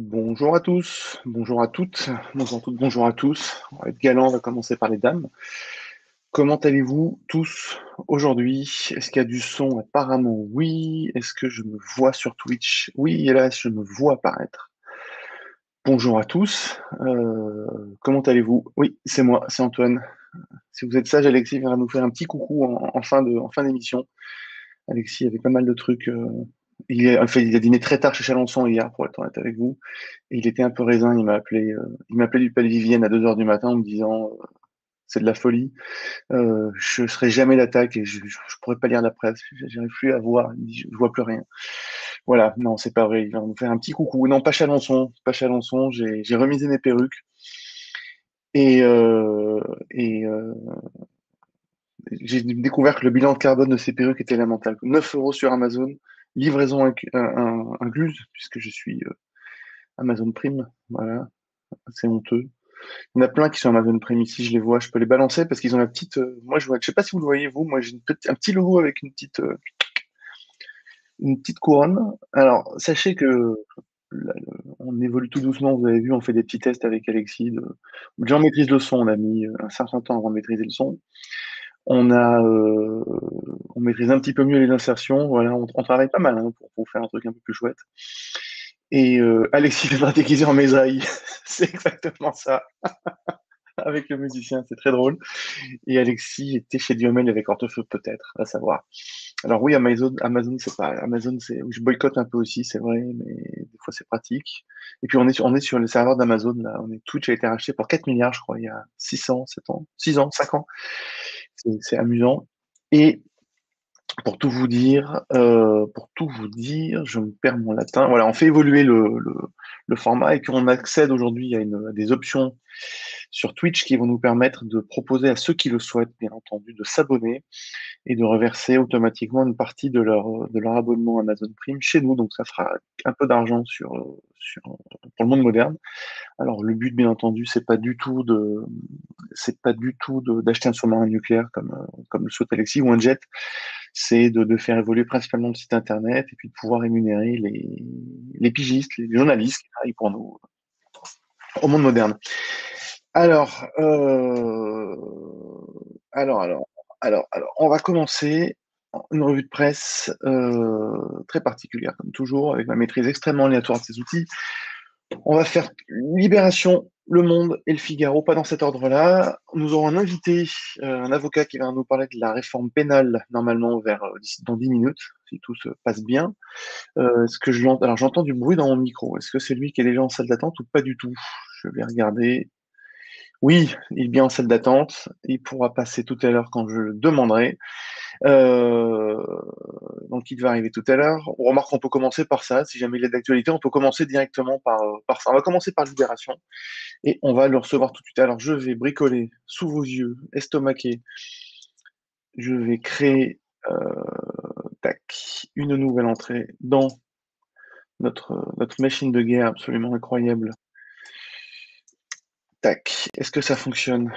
Bonjour à tous, bonjour à toutes, bonjour à tous. On va être galant, on va commencer par les dames. Comment allez-vous tous aujourd'hui? Est-ce qu'il y a du son? Apparemment oui. Est-ce que je me vois sur Twitch? Oui, hélas, je me vois apparaître. Bonjour à tous. Comment allez-vous? Oui, c'est moi, c'est Antoine. Si vous êtes sage, Alexis viendra nous faire un petit coucou en fin d'émission. Alexis avait pas mal de trucs. Il a dîné très tard chez Chalençon hier, pour être honnête avec vous. Et il était un peu raisin. Il m'a appelé du Palais Vivienne à 2 heures du matin en me disant c'est de la folie. Je serai jamais l'attaque et je pourrais pas lire la presse. J'arrive plus à voir. Il me dit, je vois plus rien. Voilà, non, c'est pas vrai. Il va nous faire un petit coucou. Non, pas Chalençon, pas Chalençon. J'ai remisé mes perruques et, euh, et j'ai découvert que le bilan de carbone de ces perruques était lamentable. 9 euros sur Amazon, livraison incluse, puisque je suis Amazon Prime. Voilà, c'est honteux. Il y en a plein qui sont Amazon Prime ici, je les vois, je peux les balancer parce qu'ils ont la petite. Moi, je sais pas si vous le voyez, vous, moi j'ai un petit logo avec une petite couronne. Alors, sachez que on évolue tout doucement, vous avez vu, on fait des petits tests avec Alexis. Déjà, on maîtrise le son, on a mis un certain temps avant de maîtriser le son. On maîtrise un petit peu mieux les insertions. Voilà, on travaille pas mal hein, pour faire un truc un peu plus chouette. Et Alexis viendra déguisé en Mésaï. C'est exactement ça. Avec le musicien, c'est très drôle. Et Alexis était chez Duhamel avec Hortefeux, peut-être, à savoir. Alors oui, Amazon, c'est pas Amazon, je boycotte un peu aussi, c'est vrai, mais des fois c'est pratique. Et puis on est sur le serveur d'Amazon là. Twitch a été racheté pour 4 milliards, je crois, il y a 6 ans, 7 ans, 6 ans, 5 ans. C'est amusant. Et pour tout vous dire, je me perds mon latin. Voilà, on fait évoluer le format et puis on accède aujourd'hui à des options sur Twitch qui vont nous permettre de proposer à ceux qui le souhaitent, bien entendu, de s'abonner et de reverser automatiquement une partie de leur abonnement Amazon Prime chez nous. Donc ça fera un peu d'argent pour le monde moderne. Alors le but, bien entendu, d'acheter un sous-marin nucléaire comme le souhaite Alexis ou un jet. C'est de faire évoluer principalement le site internet et puis de pouvoir rémunérer les pigistes, les journalistes qui travaillent pour nous au monde moderne. Alors, alors, alors, alors, on va commencer une revue de presse très particulière, comme toujours, avec ma maîtrise extrêmement aléatoire de ces outils. On va faire Libération, Le Monde et Le Figaro, pas dans cet ordre-là. Nous aurons un invité, un avocat qui va nous parler de la réforme pénale, normalement dans 10 minutes, si tout se passe bien. Alors j'entends du bruit dans mon micro. Est-ce que c'est lui qui est déjà en salle d'attente ou pas du tout? Je vais regarder. Oui, il est bien en salle d'attente. Il pourra passer tout à l'heure quand je le demanderai. Euh, donc, il va arriver tout à l'heure. On remarque qu'on peut commencer par ça. Si jamais il est d'actualité, on peut commencer directement par ça. On va commencer par Libération et on va le recevoir tout de suite. Alors, je vais bricoler sous vos yeux, estomaquer. Je vais créer une nouvelle entrée dans notre machine de guerre absolument incroyable. Tac. Est-ce que ça fonctionne?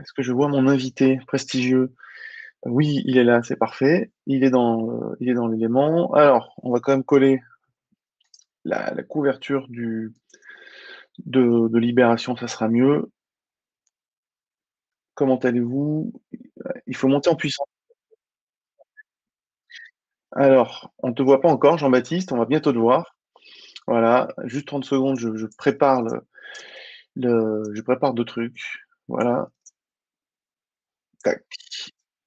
Est-ce que je vois mon invité prestigieux? Oui, il est là, c'est parfait. Il est dans l'élément. Alors, on va quand même coller la couverture de Libération, ça sera mieux. Comment allez-vous? Il faut monter en puissance. Alors, on ne te voit pas encore, Jean-Baptiste, on va bientôt te voir. Voilà, juste 30 secondes, je prépare je prépare deux trucs. Voilà, tac.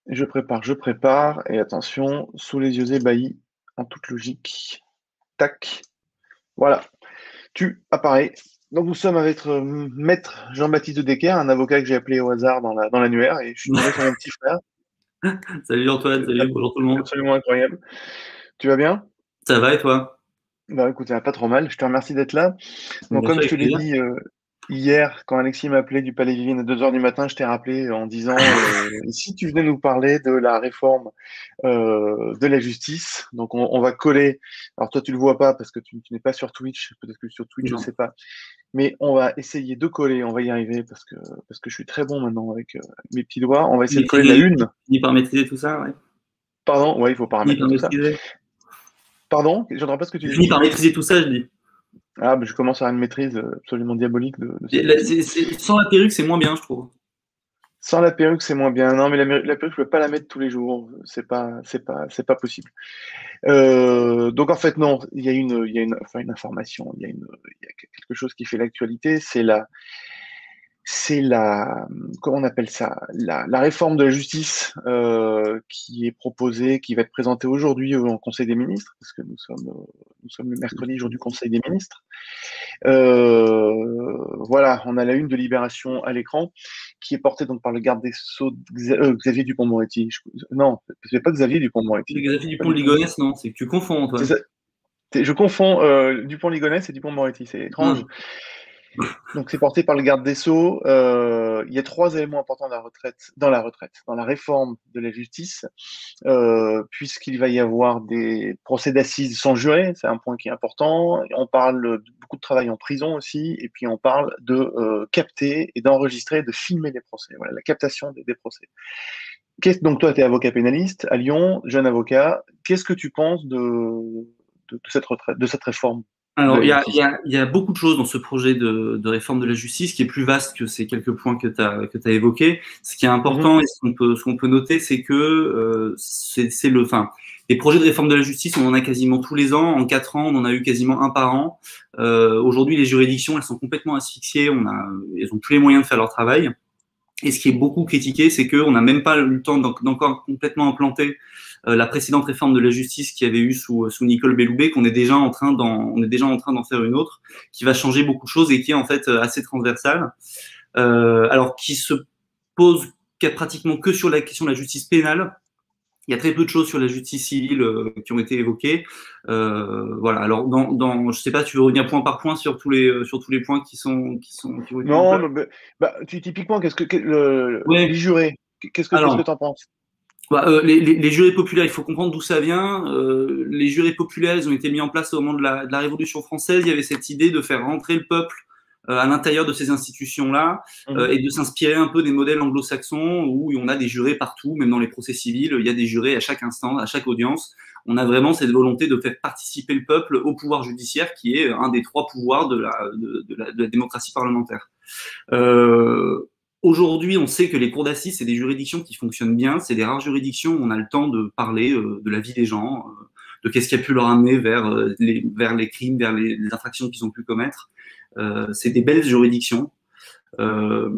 Je prépare, et attention, sous les yeux ébahis, en toute logique. Tac, voilà. Tu apparais. Donc nous sommes avec Maître Jean-Baptiste de Decker, un avocat que j'ai appelé au hasard dans l'annuaire, et je suis tombé sur mon petit frère. Salut Antoine, salut, bonjour tout le monde. Absolument incroyable. Tu vas bien? Ça va et toi? Bah écoute, ça va pas trop mal. Je te remercie d'être là. Donc Bien sûr, comme je te avec l'ai plaisir. dit hier, quand Alexis m'a appelé du Palais Vivien à 2 heures du matin, je t'ai rappelé en disant si tu venais nous parler de la réforme de la justice. Donc on va coller. Alors toi tu le vois pas parce que tu n'es pas sur Twitch. Peut-être que sur Twitch je Non. sais pas. Mais on va essayer de coller. On va y arriver parce que je suis très bon maintenant avec mes petits doigts. On va essayer de coller la Tu une. finis par maîtriser tout ça, ouais. Pardon. Ouais, il faut Tu finis paramétrer par tout ça. maîtriser. Pardon. J'entends pas ce que tu Tu dis. finis par maîtriser tout ça, je dis. Ah, je commence à avoir une maîtrise absolument diabolique de cette technique. Sans la perruque, c'est moins bien, je trouve. Sans la perruque, c'est moins bien. Non, mais la perruque, je peux pas la mettre tous les jours. C'est pas possible. Donc en fait, non, enfin, une information, il y a quelque chose qui fait l'actualité, c'est la, comment on appelle ça, la réforme de la justice qui est proposée, qui va être présentée aujourd'hui au Conseil des ministres, parce que nous sommes le mercredi, jour du Conseil des ministres. Voilà, on a la une de Libération à l'écran, qui est portée donc par le garde des Sceaux Xavier Dupond-Moretti. Non, c'est pas Xavier Dupond-Moretti. Xavier Pas du tout. Dupont-Ligonnès, non, c'est que tu confonds, C'est Antoine. ça. Je confonds Dupond-Ligonnès et Dupond-Moretti, c'est étrange. Non. Donc c'est porté par le garde des Sceaux. Il y a trois éléments importants dans la réforme de la justice, puisqu'il va y avoir des procès d'assises sans juré, c'est un point qui est important. On parle de beaucoup de travail en prison aussi, et puis on parle de capter et d'enregistrer, de filmer les procès. Voilà, la captation des procès. Donc toi, tu es avocat pénaliste à Lyon, jeune avocat. Qu'est-ce que tu penses de cette retraite, de cette réforme de Alors, la justice? il y a beaucoup de choses dans ce projet de réforme de la justice qui est plus vaste que ces quelques points que tu as évoqués. Ce qui est Mhm. important et ce qu'on peut noter, c'est que enfin, les projets de réforme de la justice, on en a quasiment tous les ans. En 4 ans, on en a eu quasiment un par an. Aujourd'hui, les juridictions, elles sont complètement asphyxiées. Elles ont plus les moyens de faire leur travail. Et ce qui est beaucoup critiqué, c'est qu'on n'a même pas eu le temps d'encore complètement implanter la précédente réforme de la justice qui avait eu sous Nicole Belloubet, qu'on est déjà en train d'en faire une autre, qui va changer beaucoup de choses et qui est en fait assez transversale. Alors qui se pose pratiquement que sur la question de la justice pénale. Il y a très peu de choses sur la justice civile qui ont été évoquées. Voilà. Alors, je sais pas, tu veux revenir point par point sur tous les points qui ont été en Non, place. non, mais, bah, typiquement, les Ouais. jurés, qu'est-ce que Alors, tu en penses? les jurés populaires, il faut comprendre d'où ça vient. Les jurés populaires, ils ont été mis en place au moment de la Révolution française. Il y avait cette idée de faire rentrer le peuple à l'intérieur de ces institutions-là Mhm. et de s'inspirer un peu des modèles anglo-saxons où on a des jurés partout, même dans les procès civils, il y a des jurés à chaque instant, à chaque audience. On a vraiment cette volonté de faire participer le peuple au pouvoir judiciaire, qui est un des trois pouvoirs de la démocratie parlementaire. Euh, Aujourd'hui, on sait que les cours d'assises, c'est des juridictions qui fonctionnent bien. C'est des rares juridictions où on a le temps de parler de la vie des gens, de qu'est-ce qui a pu leur amener vers les crimes, vers les infractions qu'ils ont pu commettre. C'est des belles juridictions. Euh,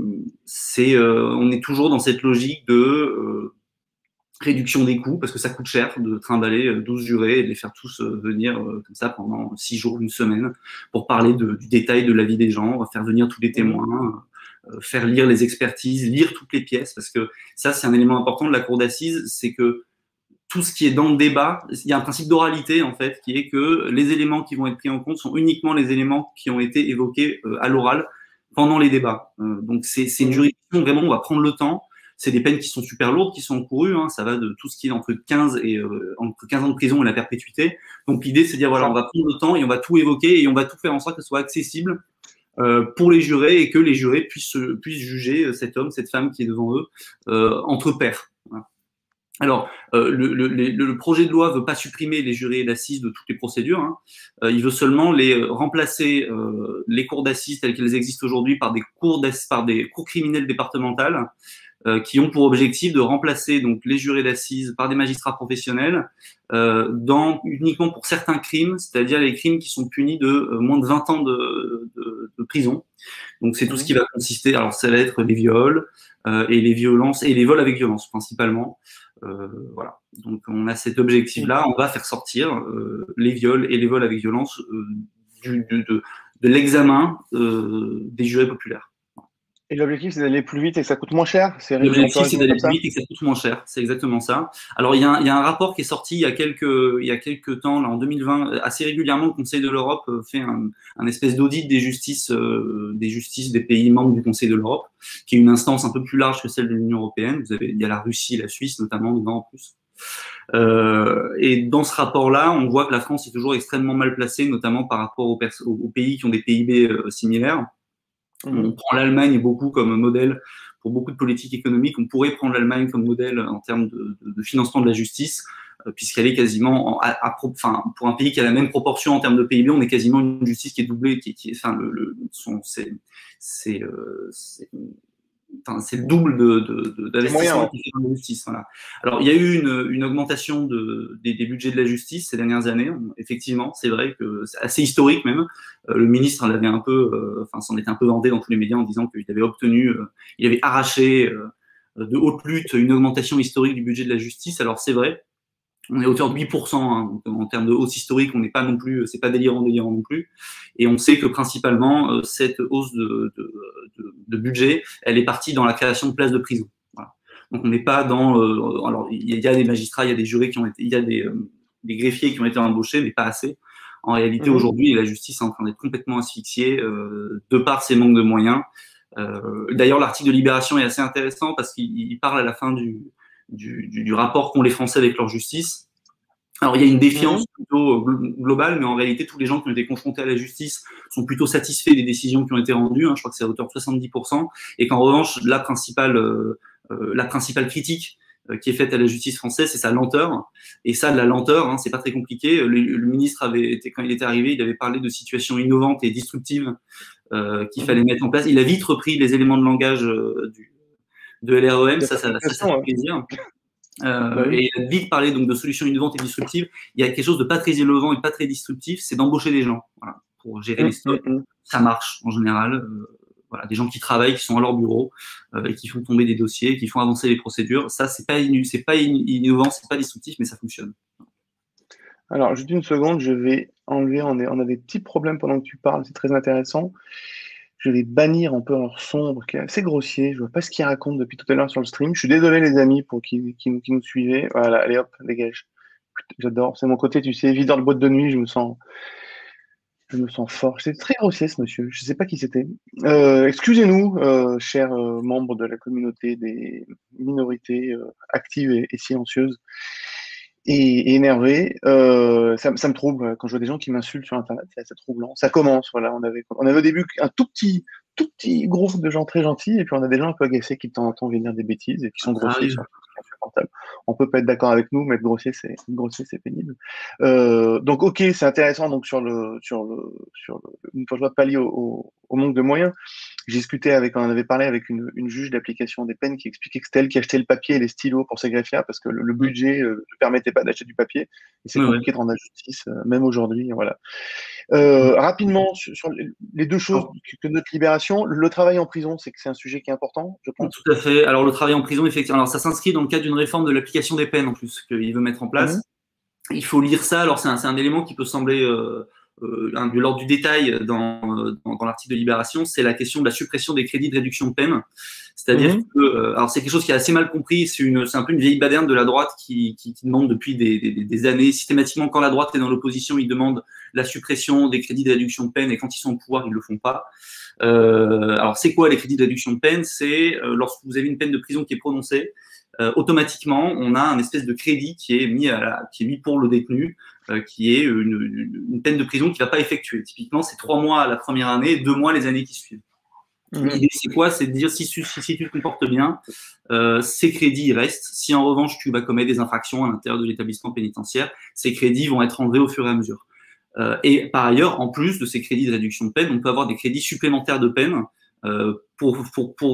on est toujours dans cette logique de réduction des coûts, parce que ça coûte cher de trimballer 12 jurés et de les faire tous venir comme ça pendant 6 jours, une semaine, pour parler du détail de la vie des gens, faire venir tous les Mhm. témoins, faire lire les expertises, lire toutes les pièces, parce que ça, c'est un élément important de la cour d'assises, c'est que tout ce qui est dans le débat, il y a un principe d'oralité, en fait, qui est que les éléments qui vont être pris en compte sont uniquement les éléments qui ont été évoqués à l'oral pendant les débats. Donc, c'est une Mhm. juridiction, vraiment, on va prendre le temps. C'est des peines qui sont super lourdes, qui sont encourues. Hein. Ça va de tout ce qui est entre 15 ans de prison et la perpétuité. Donc, l'idée, c'est de dire, voilà, on D'accord. va prendre le temps et on va tout évoquer et on va tout faire en sorte que ce soit accessible pour les jurés et que les jurés puissent juger cet homme, cette femme qui est devant eux entre pairs. Voilà. Alors, le projet de loi veut pas supprimer les jurés d'assises de toutes les procédures. Hein. Il veut seulement remplacer les cours d'assises telles qu'elles existent aujourd'hui par par des cours criminelles départementales qui ont pour objectif de remplacer donc les jurés d'assises par des magistrats professionnels uniquement pour certains crimes, c'est-à-dire les crimes qui sont punis de moins de 20 ans de prison. Donc c'est tout ce Mhm. qui va consister, alors ça va être les viols et les violences et les vols avec violence principalement. Voilà. Donc on a cet Et, objectif-là, on va faire sortir les viols et les vols avec violence de l'examen des jurés populaires. et l'objectif, c'est d'aller plus vite et que ça coûte moins cher. On peut L'objectif, c'est résumer comme d'aller plus ça? vite et que ça coûte moins cher. C'est exactement ça. Alors, il y a un rapport qui est sorti il y a quelques temps, là, en 2020, assez régulièrement, le Conseil de l'Europe fait un espèce d'audit des justices des pays membres du Conseil de l'Europe, qui est une instance un peu plus large que celle de l'Union européenne. Il y a la Russie et la Suisse, notamment, dedans, en plus. Et dans ce rapport-là, on voit que la France est toujours extrêmement mal placée, notamment par rapport aux pays qui ont des PIB similaires. On Mhm. prend l'Allemagne beaucoup comme modèle pour beaucoup de politiques économiques. On pourrait prendre l'Allemagne comme modèle en termes de financement de la justice. puisqu'elle est quasiment, enfin, pour un pays qui a la même proportion en termes de PIB, on est quasiment une justice qui est doublée, enfin, c'est le double d'investissement qui fait dans la justice. Voilà. Alors, il y a eu une augmentation des budgets de la justice ces dernières années. Effectivement, c'est vrai que c'est assez historique même. Le ministre l'avait un peu, s'en était un peu vanté dans tous les médias en disant qu'il avait obtenu, il avait arraché de haute lutte une augmentation historique du budget de la justice. Alors, c'est vrai. On est à hauteur de 8%, hein, en termes de hausse historique, on n'est pas non plus, c'est pas délirant non plus. Et on sait que principalement, cette hausse de budget, elle est partie dans la création de places de prison. Voilà. Donc on n'est pas dans, alors il y a des magistrats, il y a des jurés qui ont été, il y a des greffiers qui ont été embauchés, mais pas assez. En réalité, aujourd'hui, la justice est en train d'être complètement asphyxiée de par ses manques de moyens. D'ailleurs, l'article de Libération est assez intéressant parce qu'il parle à la fin du rapport qu'ont les Français avec leur justice. Alors, il y a une défiance plutôt globale, mais en réalité, tous les gens qui ont été confrontés à la justice sont plutôt satisfaits des décisions qui ont été rendues. Hein, je crois que c'est à hauteur de 70%. Et qu'en revanche, la principale critique qui est faite à la justice française, c'est sa lenteur. Et ça, de la lenteur, hein, c'est pas très compliqué. Le ministre quand il était arrivé, il avait parlé de situations innovantes et disruptives qu'il fallait mettre en place. Il a vite repris les éléments de langage de LREM, ça fait plaisir. Et il a vite parlé donc de solutions innovantes et disruptives. Il y a quelque chose de pas très innovant et pas très disruptif, c'est d'embaucher des gens, voilà, pour gérer les stocks. Ça marche en général. Voilà, des gens qui travaillent, qui sont à leur bureau et qui font tomber des dossiers, qui font avancer les procédures. Ça, c'est pas innovant, c'est pas disruptif, mais ça fonctionne. Alors, juste une seconde, je vais enlever. On a des petits problèmes pendant que tu parles, c'est très intéressant. Je vais bannir un peu leur sombre, qui est assez grossier. Je vois pas ce qu'ils racontent depuis tout à l'heure sur le stream. Je suis désolé, les amis, pour qui nous suivaient. Voilà, allez hop, dégage. J'adore. C'est mon côté, tu sais, videur de boîte de nuit. Je me sens fort. C'est très grossier, ce monsieur. Je sais pas qui c'était. Excusez-nous, chers membres de la communauté des minorités actives et silencieuses et énervées. Ça me trouble quand je vois des gens qui m'insultent sur Internet. C'est assez troublant. Ça commence. Voilà, on avait au début un tout petit groupe de gens très gentils, et puis on a des gens un peu agacés qui de temps en temps viennent dire des bêtises et qui sont grossiers sur insupportable. On peut pas être d'accord avec nous, mais être grossier, c'est pénible. Donc, ok, c'est intéressant. Donc, une fois je vois pallier au manque de moyens, on en avait parlé avec une juge d'application des peines qui expliquait que c'était elle qui achetait le papier et les stylos pour ses greffiers parce que le budget ne permettait pas d'acheter du papier. Et c'est compliqué de rendre la justice, même aujourd'hui. Voilà. Rapidement, sur les deux choses que note Libération, le travail en prison, c'est un sujet qui est important, je pense. Tout à fait. Alors, le travail en prison, effectivement, alors ça s'inscrit dans le cadre d'une réforme de l'application des peines, en plus, qu'il veut mettre en place. Il faut lire ça. Alors, c'est un élément qui peut sembler de l'ordre du détail dans l'article de Libération. C'est la question de la suppression des crédits de réduction de peine. C'est-à-dire que, alors c'est quelque chose qui est assez mal compris. C'est un peu une vieille baderne de la droite qui demande depuis des années systématiquement, quand la droite est dans l'opposition, ils demandent la suppression des crédits de réduction de peine, et quand ils sont au pouvoir, ils le font pas. Alors, c'est quoi les crédits de réduction de peine? C'est lorsque vous avez une peine de prison qui est prononcée, automatiquement, on a un espèce de crédit qui est mis pour le détenu, qui est une peine de prison qui ne va pas effectuer. Typiquement, c'est 3 mois la première année, 2 mois les années qui suivent. L'idée, c'est quoi? C'est de dire, si tu te comportes bien, ces crédits restent. Si en revanche, tu vas commettre des infractions à l'intérieur de l'établissement pénitentiaire, ces crédits vont être enlevés au fur et à mesure. Et par ailleurs, en plus de ces crédits de réduction de peine, on peut avoir des crédits supplémentaires de peine pour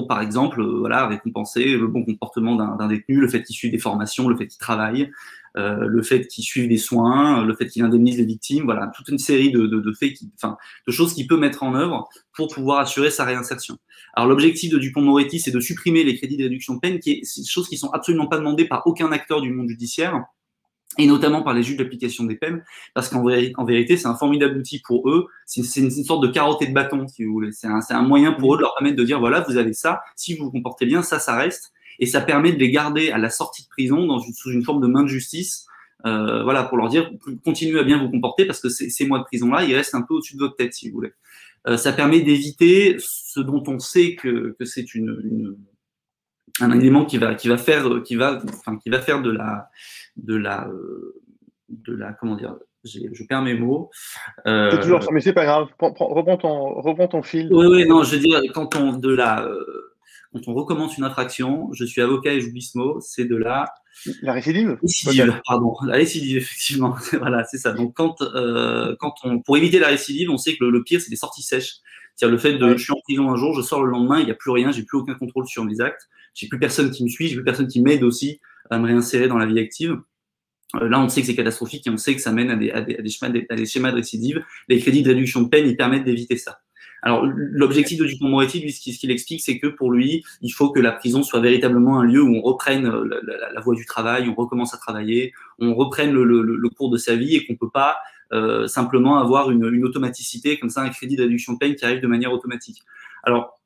par exemple, récompenser le bon comportement d'un détenu, le fait qu'il suive des formations, le fait qu'il travaille, le fait qu'il suive des soins, le fait qu'il indemnise les victimes, voilà, toute une série de faits, de choses qu'il peut mettre en œuvre pour pouvoir assurer sa réinsertion. Alors l'objectif de Dupond-Moretti, c'est de supprimer les crédits de réduction de peine, c'est des choses qui sont absolument pas demandées par aucun acteur du monde judiciaire, et notamment par les juges d'application des peines, parce qu'en vérité, c'est un formidable outil pour eux. C'est une sorte de carotte et de bâton, si vous voulez. C'est un moyen pour eux de leur permettre de dire, voilà, vous avez ça, si vous vous comportez bien, ça reste. Et ça permet de les garder à la sortie de prison sous une forme de main de justice, voilà, pour leur dire, continuez à bien vous comporter, parce que ces mois de prison-là, ils restent un peu au-dessus de votre tête, si vous voulez. Ça permet d'éviter ce dont on sait que c'est un élément qui va faire de la comment dire, je perds mes mots. C'est toujours ça, mais c'est pas grave. Reprends ton fil. Oui, non, je veux dire, quand quand on recommence une infraction, je suis avocat et j'oublie ce mot, c'est de la La récidive? récidive, pardon, la récidive, effectivement. Voilà, c'est ça. Donc, pour éviter la récidive, on sait que le pire, c'est des sorties sèches. C'est-à-dire le fait je suis en prison un jour, je sors le lendemain, il n'y a plus rien, j'ai plus aucun contrôle sur mes actes, j'ai plus personne qui me suit, j'ai plus personne qui m'aide aussi à me réinsérer dans la vie active. Là, on sait que c'est catastrophique et on sait que ça mène à des schémas de récidive. Les crédits de réduction de peine, ils permettent d'éviter ça. Alors, l'objectif de Dupond-Moretti, lui, ce qu'il explique, c'est que pour lui, il faut que la prison soit véritablement un lieu où on reprenne la voie du travail, on recommence à travailler, on reprenne le cours de sa vie et qu'on peut pas simplement avoir une automaticité, comme ça, un crédit de réduction de peine qui arrive de manière automatique. Alors,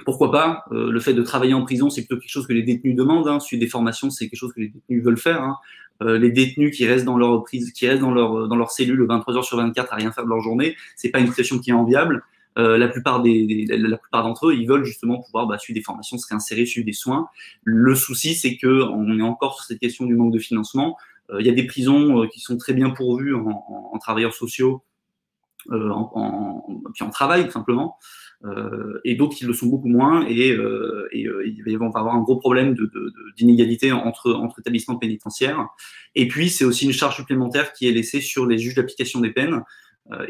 pourquoi pas le fait de travailler en prison, c'est plutôt quelque chose que les détenus demandent. Hein. Suivre des formations, c'est quelque chose que les détenus veulent faire. Hein. Les détenus qui restent dans leur prise, qui restent dans leur cellule 23 heures sur 24 à rien faire de leur journée, c'est pas une situation qui est enviable. La plupart d'entre eux, ils veulent justement pouvoir suivre des formations, se réinsérer, suivre des soins. Le souci, c'est que on est encore sur cette question du manque de financement. Il y a des prisons qui sont très bien pourvues en travailleurs sociaux, puis en travail tout simplement. Et d'autres qui le sont beaucoup moins, et il va y avoir un gros problème d'inégalité entre établissements pénitentiaires. Et puis, c'est aussi une charge supplémentaire qui est laissée sur les juges d'application des peines.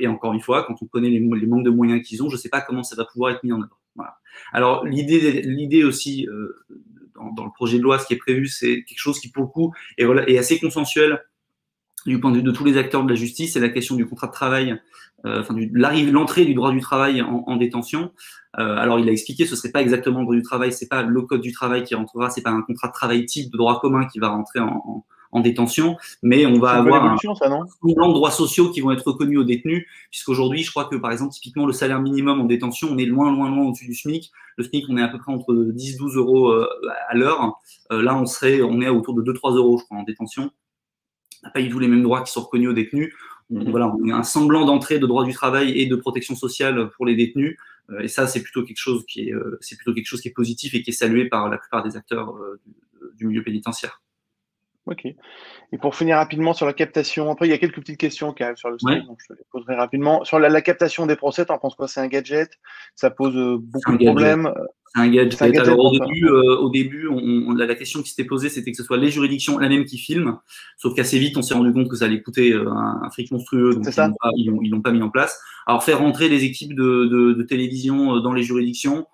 Et encore une fois, quand on connaît les manques de moyens qu'ils ont, je ne sais pas comment ça va pouvoir être mis en œuvre. Voilà. Alors, l'idée aussi, dans le projet de loi, ce qui est prévu, c'est quelque chose qui, pour le coup, est assez consensuel du point de vue de tous les acteurs de la justice, c'est la question du contrat de travail, l'entrée du droit du travail en détention. Alors, il a expliqué, ce serait pas exactement le droit du travail, c'est pas le code du travail qui rentrera, c'est pas un contrat de travail type de droit commun qui va rentrer en détention, mais on va avoir un semblant de droits sociaux qui vont être reconnus aux détenus, puisqu'aujourd'hui, je crois que, par exemple, typiquement, le salaire minimum en détention, on est loin au-dessus du SMIC. Le SMIC, on est à peu près entre 10-12 euros à l'heure. Là, on est autour de 2-3 euros, je crois, en détention. On n'a pas du tout les mêmes droits qui sont reconnus aux détenus. On a un semblant d'entrée de droit du travail et de protection sociale pour les détenus. Et ça, c'est plutôt quelque chose qui est positif et qui est salué par la plupart des acteurs du milieu pénitentiaire. Ok. Et pour finir rapidement sur la captation, après il y a quelques petites questions qui arrivent sur le stream, donc je te les poserai rapidement. Sur la captation des procès, tu en penses quoi? C'est un gadget? Ça pose beaucoup de problèmes? C'est un gadget. Alors au début la question qui s'était posée, c'était que ce soit les juridictions elles-mêmes qui filment, sauf qu'assez vite, on s'est rendu compte que ça allait coûter un fric monstrueux, donc ils l'ont pas mis en place. Alors faire rentrer les équipes de télévision dans les juridictions,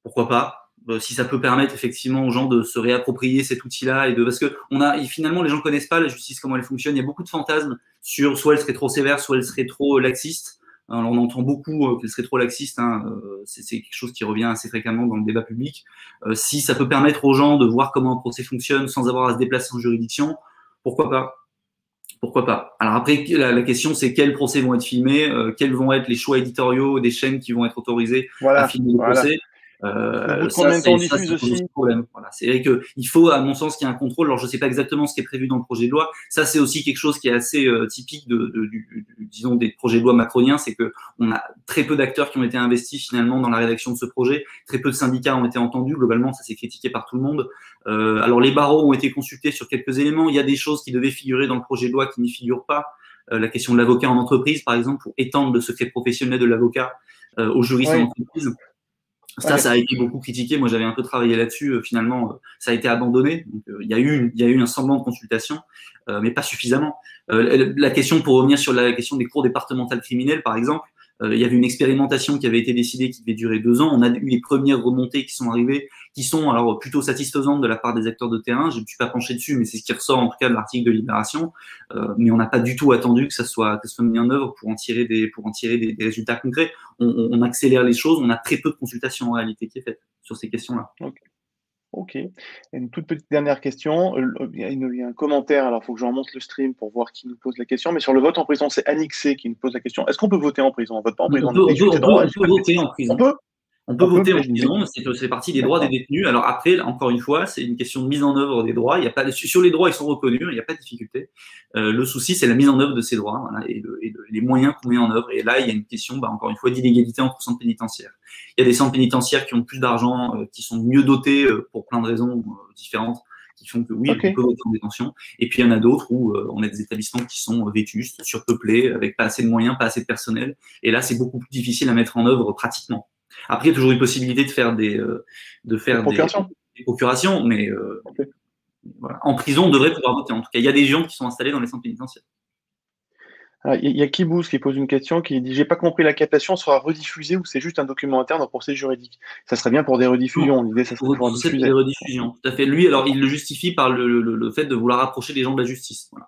pourquoi pas? Si ça peut permettre effectivement aux gens de se réapproprier cet outil-là parce que finalement les gens connaissent pas la justice, comment elle fonctionne. Il y a beaucoup de fantasmes sur soit elle serait trop sévère, soit elle serait trop laxiste. Alors, on entend beaucoup qu'elle serait trop laxiste. C'est quelque chose qui revient assez fréquemment dans le débat public. Si ça peut permettre aux gens de voir comment un procès fonctionne sans avoir à se déplacer en juridiction, pourquoi pas? Pourquoi pas? Alors après, la question, c'est quels procès vont être filmés, quels vont être les choix éditoriaux des chaînes qui vont être autorisées à filmer les procès. Combien de temps on diffuse aussi? Problème. Voilà. C'est vrai qu'il faut, à mon sens, qu'il y ait un contrôle. Alors, je ne sais pas exactement ce qui est prévu dans le projet de loi. Ça, c'est aussi quelque chose qui est assez typique disons, des projets de loi macroniens. C'est que on a très peu d'acteurs qui ont été investis finalement dans la rédaction de ce projet. Très peu de syndicats ont été entendus. Globalement, ça s'est critiqué par tout le monde. Alors, les barreaux ont été consultés sur quelques éléments. Il y a des choses qui devaient figurer dans le projet de loi qui n'y figurent pas. La question de l'avocat en entreprise, par exemple, pour étendre le secret professionnel de l'avocat aux juristes en entreprise. Ça a été beaucoup critiqué. Moi, j'avais un peu travaillé là-dessus. Finalement, ça a été abandonné. Donc, il y a eu un semblant de consultation, mais pas suffisamment. La question, pour revenir sur la question des cours départementales criminelles, par exemple, il y avait une expérimentation qui avait été décidée qui devait durer 2 ans. On a eu les premières remontées qui sont arrivées, qui sont alors plutôt satisfaisantes de la part des acteurs de terrain. Je ne me suis pas penché dessus, mais c'est ce qui ressort en tout cas de l'article de Libération. Mais on n'a pas du tout attendu que ça soit mis en œuvre pour en tirer des résultats concrets. On accélère les choses. On a très peu de consultations en réalité qui est faite sur ces questions-là. Ok. Et une toute petite dernière question. Il y a un commentaire, alors il faut que je remonte le stream pour voir qui nous pose la question, mais sur le vote en prison, c'est Annixé qui nous pose la question. Est-ce qu'on peut voter en prison? On vote pas en prison. On peut voter en prison. On peut voter en prison, c'est partie des droits des détenus. Alors après, encore une fois, c'est une question de mise en œuvre des droits. Sur les droits, ils sont reconnus, il n'y a pas de difficulté. Le souci, c'est la mise en œuvre de ces droits et les moyens qu'on met en œuvre. Et là, il y a une question, encore une fois, d'inégalité entre centres pénitentiaires. Il y a des centres pénitentiaires qui ont plus d'argent, qui sont mieux dotés pour plein de raisons différentes, qui font que oui, on peut voter en détention. Et puis il y en a d'autres où on a des établissements qui sont vétustes, surpeuplés, avec pas assez de moyens, pas assez de personnel. Et là, c'est beaucoup plus difficile à mettre en œuvre pratiquement. Après, il y a toujours une possibilité de faire De procuration. des procurations, mais Ok. voilà. En prison, on devrait pouvoir voter. En tout cas, il y a des gens qui sont installés dans les centres pénitentiaires. Ah, il y a Kibous qui pose une question qui dit: j'ai pas compris, la captation sera rediffusée ou c'est juste un document interne en procès juridique? Ça serait bien pour des Non, rediffusions. L'idée, ça serait de pouvoir ce serait pour des diffuser. rediffusions. Tout à fait. Lui, alors, il le justifie par le fait de vouloir rapprocher les gens de la justice. Voilà.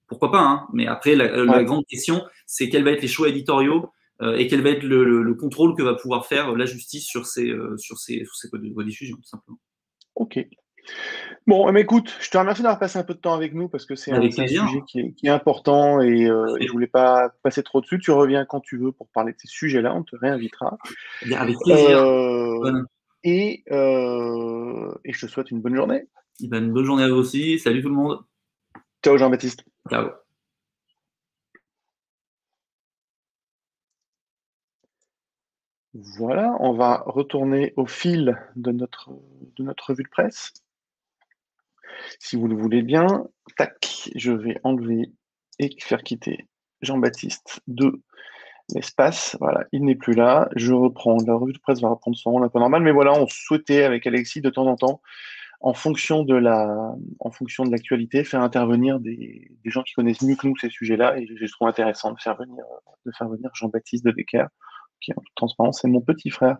Pourquoi pas, hein. Mais après, la Ouais. grande question, c'est quels vont être les choix éditoriaux et quel va être le contrôle que va pouvoir faire la justice sur ces rediffusions, tout simplement. Ok. Bon, mais écoute, je te remercie d'avoir passé un peu de temps avec nous parce que Avec c'est un plaisir. sujet qui est important et je voulais pas passer trop dessus. Tu reviens quand tu veux pour parler de ces sujets-là, on te réinvitera. Avec plaisir. Euh, Bonne, et je te souhaite une bonne journée. une bonne journée à vous aussi. Salut tout le monde. Ciao Jean-Baptiste. Ciao. Voilà, on va retourner au fil de notre revue de presse. Si vous le voulez bien, tac, je vais enlever et faire quitter Jean-Baptiste de l'espace. Voilà, il n'est plus là. Je reprends. La revue de presse va reprendre son rôle un peu normal. Mais voilà, on souhaitait avec Alexis de temps en temps, en fonction de l'actualité, faire intervenir des gens qui connaissent mieux que nous ces sujets-là. Et je trouve intéressant de faire venir Jean-Baptiste de Decker, qui en toute transparence est mon petit frère.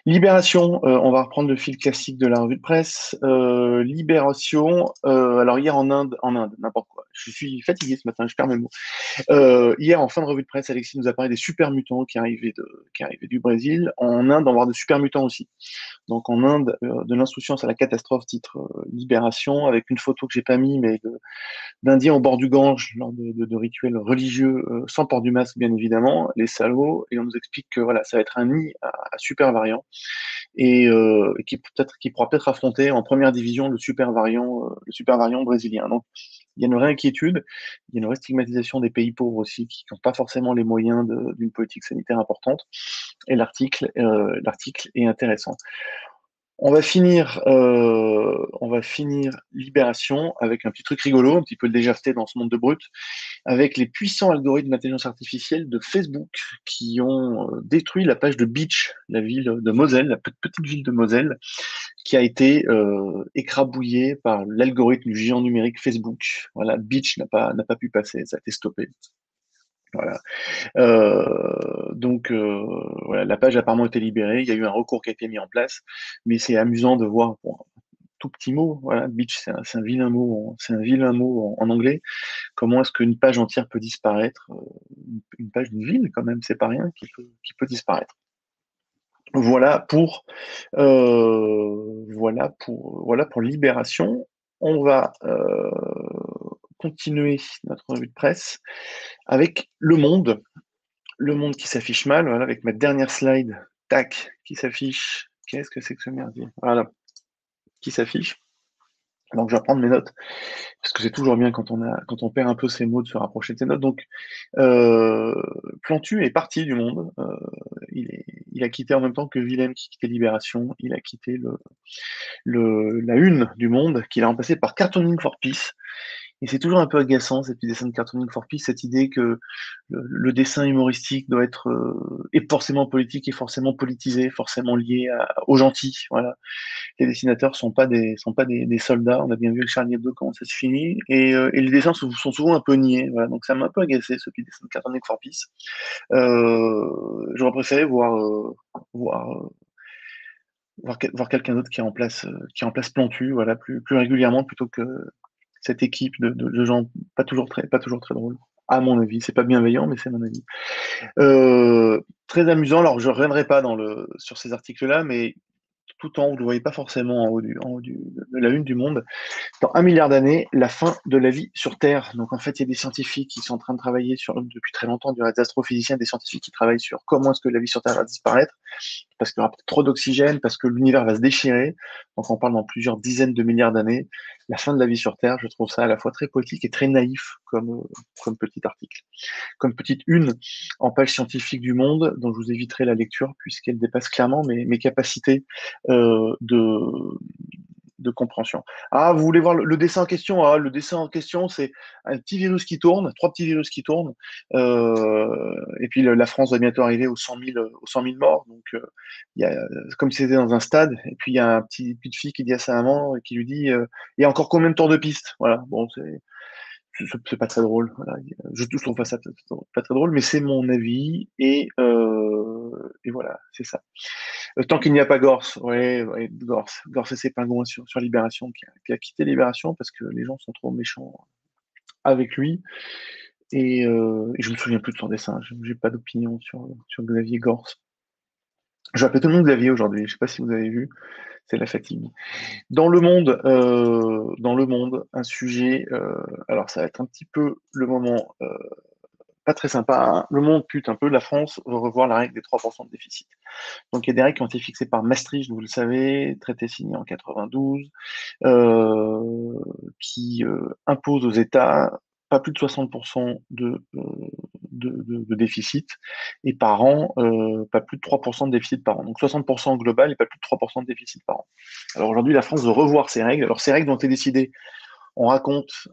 Libération, on va reprendre le fil classique de la revue de presse. Libération, alors hier en Inde, n'importe quoi. Je suis fatigué ce matin, je perds mes mots. Hier, en fin de revue de presse, Alexis nous a parlé des super mutants qui arrivaient du Brésil. En Inde, on va voir des super mutants aussi. Donc en Inde, de l'insouciance à la catastrophe, titre Libération, avec une photo que j'ai pas mis, mais d'Indiens au bord du Gange lors de rituels religieux, sans port du masque bien évidemment, les salauds, et on nous explique que voilà, ça va être un nid à super variants et qui pourra peut-être affronter en première division le super variant brésilien. Donc il y a une vraie inquiétude, il y a une vraie stigmatisation des pays pauvres aussi qui n'ont pas forcément les moyens d'une politique sanitaire importante. Et l'article est intéressant. On va finir Libération avec un petit truc rigolo, un petit peu de légèreté dans ce monde de brut, avec les puissants algorithmes d'intelligence artificielle de Facebook qui ont détruit la page de Beach, la ville de Moselle, la petite ville de Moselle, qui a été écrabouillée par l'algorithme du géant numérique Facebook. Voilà, Beach n'a pas pu passer, ça a été stoppé. Voilà. Voilà, la page a apparemment été libérée. Il y a eu un recours qui a été mis en place, mais c'est amusant de voir. Bon, tout petit mot, voilà, bitch, c'est un vilain mot, c'est un vilain mot en anglais. Comment est-ce qu'une page entière peut disparaître? Une page d'une ville, quand même, c'est pas rien qui peut disparaître. Voilà pour Libération. On va continuer notre revue de presse avec Le Monde. Le Monde qui s'affiche mal, voilà, avec ma dernière slide, tac, qui s'affiche. Qu'est-ce que c'est que ce merdier? Voilà, qui s'affiche. Donc je vais reprendre mes notes, parce que c'est toujours bien quand on perd un peu ses mots de se rapprocher de ses notes. Donc euh, Plantu est parti du Monde. Il a quitté en même temps que Willem qui quittait Libération. Il a quitté la une du Monde, qu'il a remplacé par Cartooning for Peace. Et c'est toujours un peu agaçant, ces petits dessins de Cartooning for Peace, cette idée que le dessin humoristique doit être est forcément politique et forcément politisé, forcément lié aux gentils. Voilà. Les dessinateurs sont pas des soldats. On a bien vu avec Charlie Hebdo comment ça se finit. Et les dessins sont souvent un peu niais. Voilà. Donc ça m'a un peu agacé, ce petit dessin de Cartooning for Peace. J'aurais préféré voir, euh, voir quelqu'un d'autre qui remplace Plantu, voilà, plus régulièrement plutôt que cette équipe de gens pas toujours très drôles. À mon avis, c'est pas bienveillant, mais c'est mon avis. Très amusant. Alors, je reviendrai pas sur ces articles-là, mais tout en haut, vous ne le voyez pas forcément en haut de la une du Monde. Dans 1 milliard d'années, la fin de la vie sur Terre. Donc en fait, il y a des scientifiques qui sont en train de travailler depuis très longtemps, des astrophysiciens, des scientifiques qui travaillent sur comment est-ce que la vie sur Terre va disparaître, parce qu'il y aura peut-être trop d'oxygène, parce que l'univers va se déchirer. Donc on parle dans plusieurs dizaines de milliards d'années. La fin de la vie sur Terre, je trouve ça à la fois très poétique et très naïf comme petit article. Comme petite une en page scientifique du Monde, dont je vous éviterai la lecture puisqu'elle dépasse clairement mes capacités de de compréhension. Ah, vous voulez voir le dessin en question? Ah, le dessin en question, c'est un petit virus qui tourne, trois petits virus qui tournent, et puis la France va bientôt arriver aux 100 000 morts. Donc, il y a, comme si c'était dans un stade, et puis il y a un petit petite fille qui dit à sa maman, et qui lui dit, il y a encore combien de tours de piste? Voilà. Bon, c'est pas très drôle. Voilà. Je trouve pas ça pas très drôle, mais c'est mon avis, et voilà, c'est ça. Tant qu'il n'y a pas Gors, ouais, Gors et ses pingouins sur Libération, qui a quitté Libération parce que les gens sont trop méchants avec lui. Et je me souviens plus de son dessin. J'ai pas d'opinion sur Xavier Gors. Je appelle tout le monde Xavier aujourd'hui. Je sais pas si vous avez vu. C'est la fatigue. Dans le monde, un sujet. Alors ça va être un petit peu le moment. Pas très sympa, hein. Le monde pute un peu. La France veut revoir la règle des 3% de déficit. Donc, il y a des règles qui ont été fixées par Maastricht, vous le savez, traité signé en 92, qui impose aux États pas plus de 60% de déficit, et par an, pas plus de 3% de déficit par an. Donc 60% global et pas plus de 3% de déficit par an. Alors aujourd'hui, la France veut revoir ces règles. Alors ces règles ont été décidées, on raconte,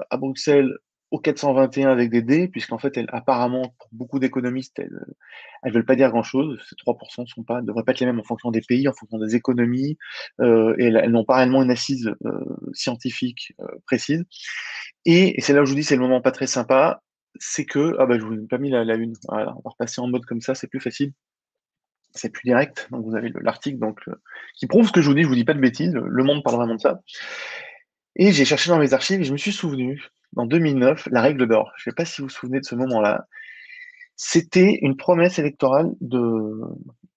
à Bruxelles, au 421 avec des dés, puisqu'en fait, apparemment, pour beaucoup d'économistes, elles veulent pas dire grand-chose. Ces 3% ne devraient pas être les mêmes en fonction des pays, en fonction des économies, et elles n'ont pas réellement une assise scientifique précise. Et c'est là où je vous dis, c'est le moment pas très sympa, c'est que, ah bah, je vous ai pas mis la une. Voilà, on va repasser en mode comme ça, c'est plus facile, c'est plus direct. Donc vous avez l'article qui prouve ce que je vous dis pas de bêtises. Le Monde parle vraiment de ça. Et j'ai cherché dans mes archives et je me suis souvenu, en 2009, la règle d'or. Je ne sais pas si vous vous souvenez de ce moment-là. C'était une promesse électorale de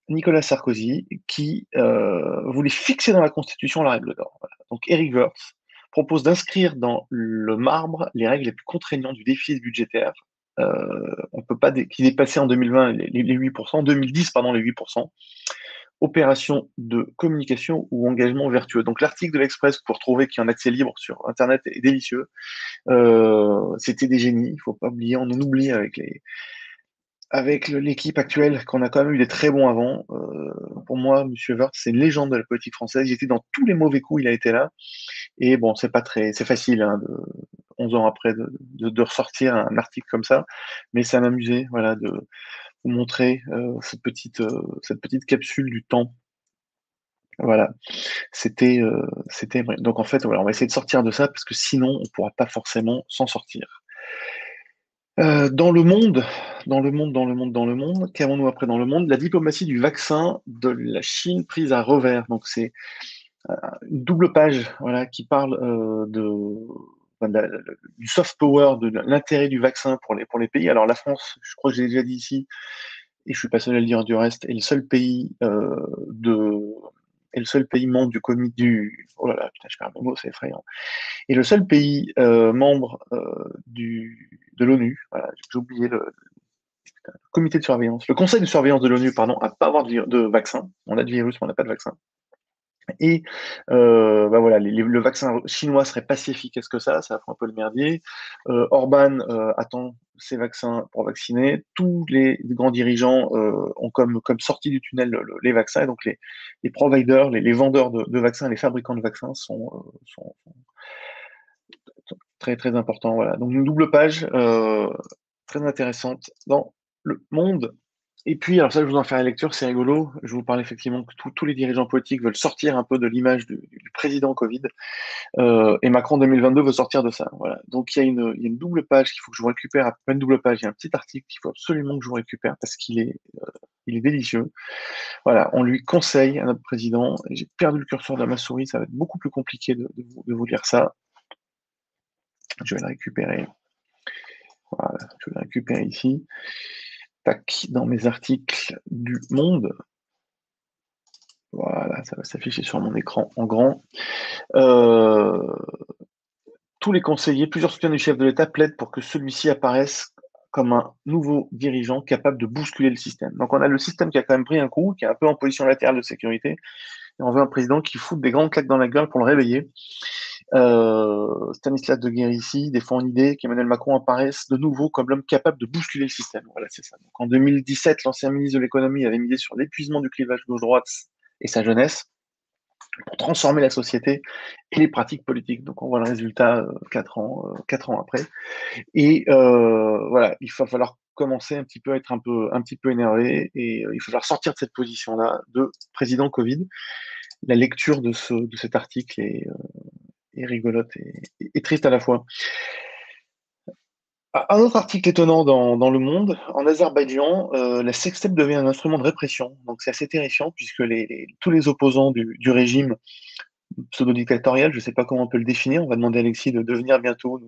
Nicolas Sarkozy qui voulait fixer dans la Constitution la règle d'or. Voilà. Donc Eric Woerth propose d'inscrire dans le marbre les règles les plus contraignantes du déficit budgétaire. On peut pas qui dépassait en 2020 les 8%, 2010 pardon les 8%. Opération de communication ou engagement vertueux. Donc l'article de l'Express pour trouver qu'il y a un accès libre sur Internet est délicieux. C'était des génies, il faut pas oublier, on en oublie avec l'équipe actuelle qu'on a quand même eu des très bons avant. Pour moi, M. Woerth, c'est une légende de la politique française. Il était dans tous les mauvais coups, il a été là. Et bon, c'est facile, hein, 11 ans après de ressortir un article comme ça, mais ça m'amusait, voilà, de vous montrer cette petite capsule du temps. Voilà, c'était vrai. Donc en fait, voilà, on va essayer de sortir de ça parce que sinon, on ne pourra pas forcément s'en sortir. Dans le monde, qu'avons-nous après dans le monde? La diplomatie du vaccin de la Chine prise à revers. Donc c'est une double page, voilà, qui parle enfin, du soft power, de l'intérêt du vaccin pour les pays. Alors la France, je crois que j'ai déjà dit ici, et je suis pas seul à le dire du reste, est le seul pays membre du comité oh là là, putain, je perds mes mots, c'est effrayant. Et le seul pays membre de l'ONU, voilà, j'ai oublié le comité de surveillance, le conseil de surveillance de l'ONU, pardon, à pas avoir de vaccin. On a du virus, mais on n'a pas de vaccin. Et bah voilà, le vaccin chinois serait pas si efficace que ça fait un peu le merdier. Orban attend ces vaccins pour vacciner. Tous les grands dirigeants ont comme sortie du tunnel les vaccins, et donc les providers, les vendeurs de vaccins, les fabricants de vaccins sont très très importants. Voilà. Donc une double page très intéressante dans le monde. Et puis, alors ça, je vous en fais la lecture, c'est rigolo. Je vous parle effectivement que tous les dirigeants politiques veulent sortir un peu de l'image du président Covid. Et Macron 2022 veut sortir de ça. Voilà. Donc il y a une double page qu'il faut que je vous récupère. Pas une double page, il y a un petit article qu'il faut absolument que je vous récupère parce qu'il est délicieux. Voilà, on lui conseille à notre président. J'ai perdu le curseur de ma souris, ça va être beaucoup plus compliqué de vous lire ça. Je vais le récupérer. Voilà, je vais le récupérer ici. Tac, dans mes articles du Monde. Voilà, ça va s'afficher sur mon écran en grand. Tous les conseillers, plusieurs soutiens du chef de l'État plaident pour que celui-ci apparaisse comme un nouveau dirigeant capable de bousculer le système. Donc on a le système qui a quand même pris un coup, qui est un peu en position latérale de sécurité, et on veut un président qui fout des grandes claques dans la gueule pour le réveiller. Stanislas de Guérisy défend une idée qu'Emmanuel Macron apparaisse de nouveau comme l'homme capable de bousculer le système. Voilà, c'est ça. Donc en 2017, l'ancien ministre de l'économie avait misé sur l'épuisement du clivage gauche-droite et sa jeunesse. pour transformer la société et les pratiques politiques. Donc on voit le résultat 4 ans après. Et voilà, il va falloir commencer un petit peu à être un petit peu énervé et il va falloir sortir de cette position-là de président Covid. La lecture de cet article est rigolote et triste à la fois. Un autre article étonnant dans Le Monde, en Azerbaïdjan, la sextape devient un instrument de répression. Donc c'est assez terrifiant puisque tous les opposants du régime pseudo-dictatorial, je ne sais pas comment on peut le définir, on va demander à Alexis de venir bientôt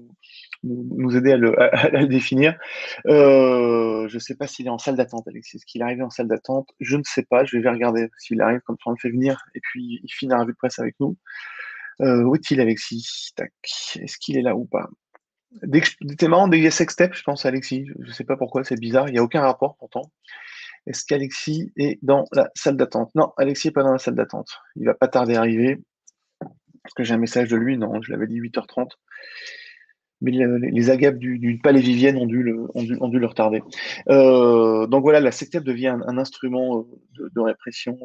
nous aider à le définir. Je ne sais pas s'il est en salle d'attente, Alexis. Est-ce qu'il est arrivé en salle d'attente? Je ne sais pas, je vais regarder s'il arrive, comme ça on le fait venir et puis il finit la revue de presse avec nous. Où est-il, Alexis? Tac. Est-ce qu'il est là ou pas? C'était marrant, dès qu'il y a sextape, je pense à Alexis. Je ne sais pas pourquoi, c'est bizarre. Il n'y a aucun rapport pourtant. Est-ce qu'Alexis est dans la salle d'attente? Non, Alexis n'est pas dans la salle d'attente. Il va pas tarder à arriver. Parce que j'ai un message de lui, non, je l'avais dit 8h30. Mais les agapes du palais Vivienne ont dû le retarder. Donc voilà, la sextape devient un instrument de répression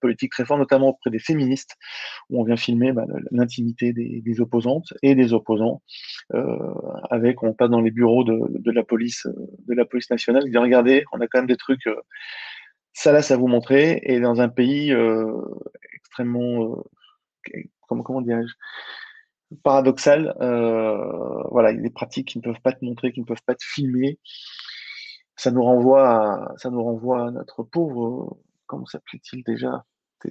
politique très fort, notamment auprès des féministes, où on vient filmer l'intimité des opposantes et des opposants. On passe dans les bureaux de la police nationale, ils disent regardez, on a quand même des trucs, ça là, ça vous montrer, et dans un pays extrêmement, comment dirais-je, paradoxal, voilà, il y a des pratiques qui ne peuvent pas te montrer, qui ne peuvent pas te filmer. Ça nous renvoie à notre pauvre, comment s'appelait-il déjà?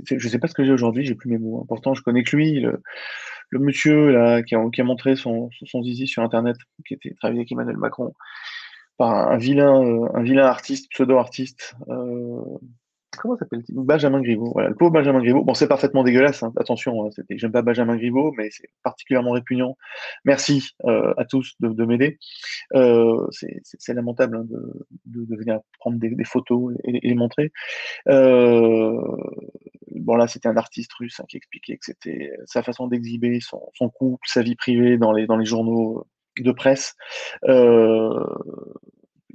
Je sais pas ce que j'ai aujourd'hui, j'ai plus mes mots, hein. Pourtant, je connais que lui, le monsieur là qui a montré son zizi sur Internet, qui était travaillé avec Emmanuel Macron, par un vilain artiste, pseudo-artiste. Comment s'appelle-t-il? Benjamin Griveaux. Voilà, le pauvre Benjamin Griveaux. Bon, c'est parfaitement dégueulasse, hein. Attention, hein, j'aime pas Benjamin Griveaux, mais c'est particulièrement répugnant. Merci à tous de m'aider. C'est lamentable, hein, de venir prendre des photos et les montrer. Euh, bon, là, c'était un artiste russe, hein, qui expliquait que c'était sa façon d'exhiber son couple, sa vie privée dans les journaux de presse. Euh,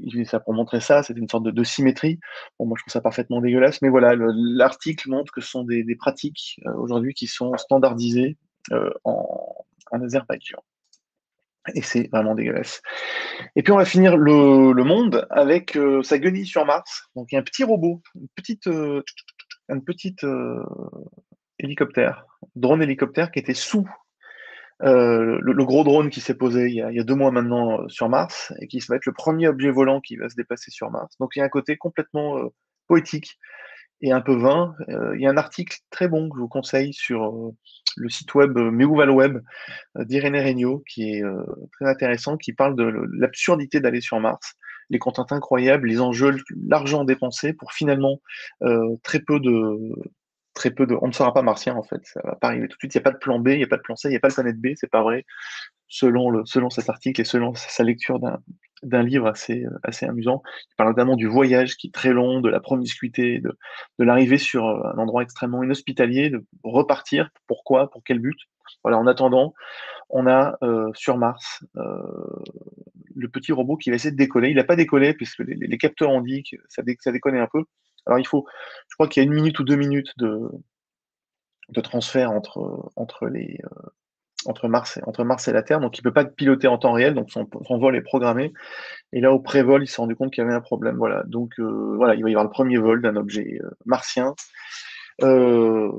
il faisait ça pour montrer ça, c'était une sorte de symétrie. Bon, moi, je trouve ça parfaitement dégueulasse, mais voilà, l'article montre que ce sont des pratiques aujourd'hui qui sont standardisées en Azerbaïdjan. Et c'est vraiment dégueulasse. Et puis on va finir le monde avec sa guenille sur Mars. Donc il y a un petit robot, une petite hélicoptère, drone hélicoptère qui était sous le gros drone qui s'est posé il y a 2 mois maintenant sur Mars et qui va être le premier objet volant qui va se déplacer sur Mars. Donc il y a un côté complètement poétique et un peu vain. Il y a un article très bon que je vous conseille sur le site web Medieval Web d'Irene Regnault qui est très intéressant, qui parle de l'absurdité d'aller sur Mars, les contraintes incroyables, les enjeux, l'argent dépensé pour finalement euh, très peu de, on ne sera pas martien en fait, ça va pas arriver tout de suite. Il n'y a pas de plan B, il n'y a pas de plan C, il n'y a pas de planète B, c'est pas vrai. Selon cet article et selon sa lecture d'un livre assez amusant, il parle notamment du voyage qui est très long, de la promiscuité, de l'arrivée sur un endroit extrêmement inhospitalier, de repartir. Pourquoi? Pour quel but? Voilà, en attendant, on a sur Mars le petit robot qui va essayer de décoller. Il n'a pas décollé puisque les capteurs ont dit que ça déconnait un peu. Alors je crois qu'il y a 1 minute ou 2 minutes de transfert entre Mars et la Terre, donc il ne peut pas piloter en temps réel, donc son vol est programmé. Et là, au pré-vol, il s'est rendu compte qu'il y avait un problème. Voilà, donc voilà, il va y avoir le premier vol d'un objet martien euh,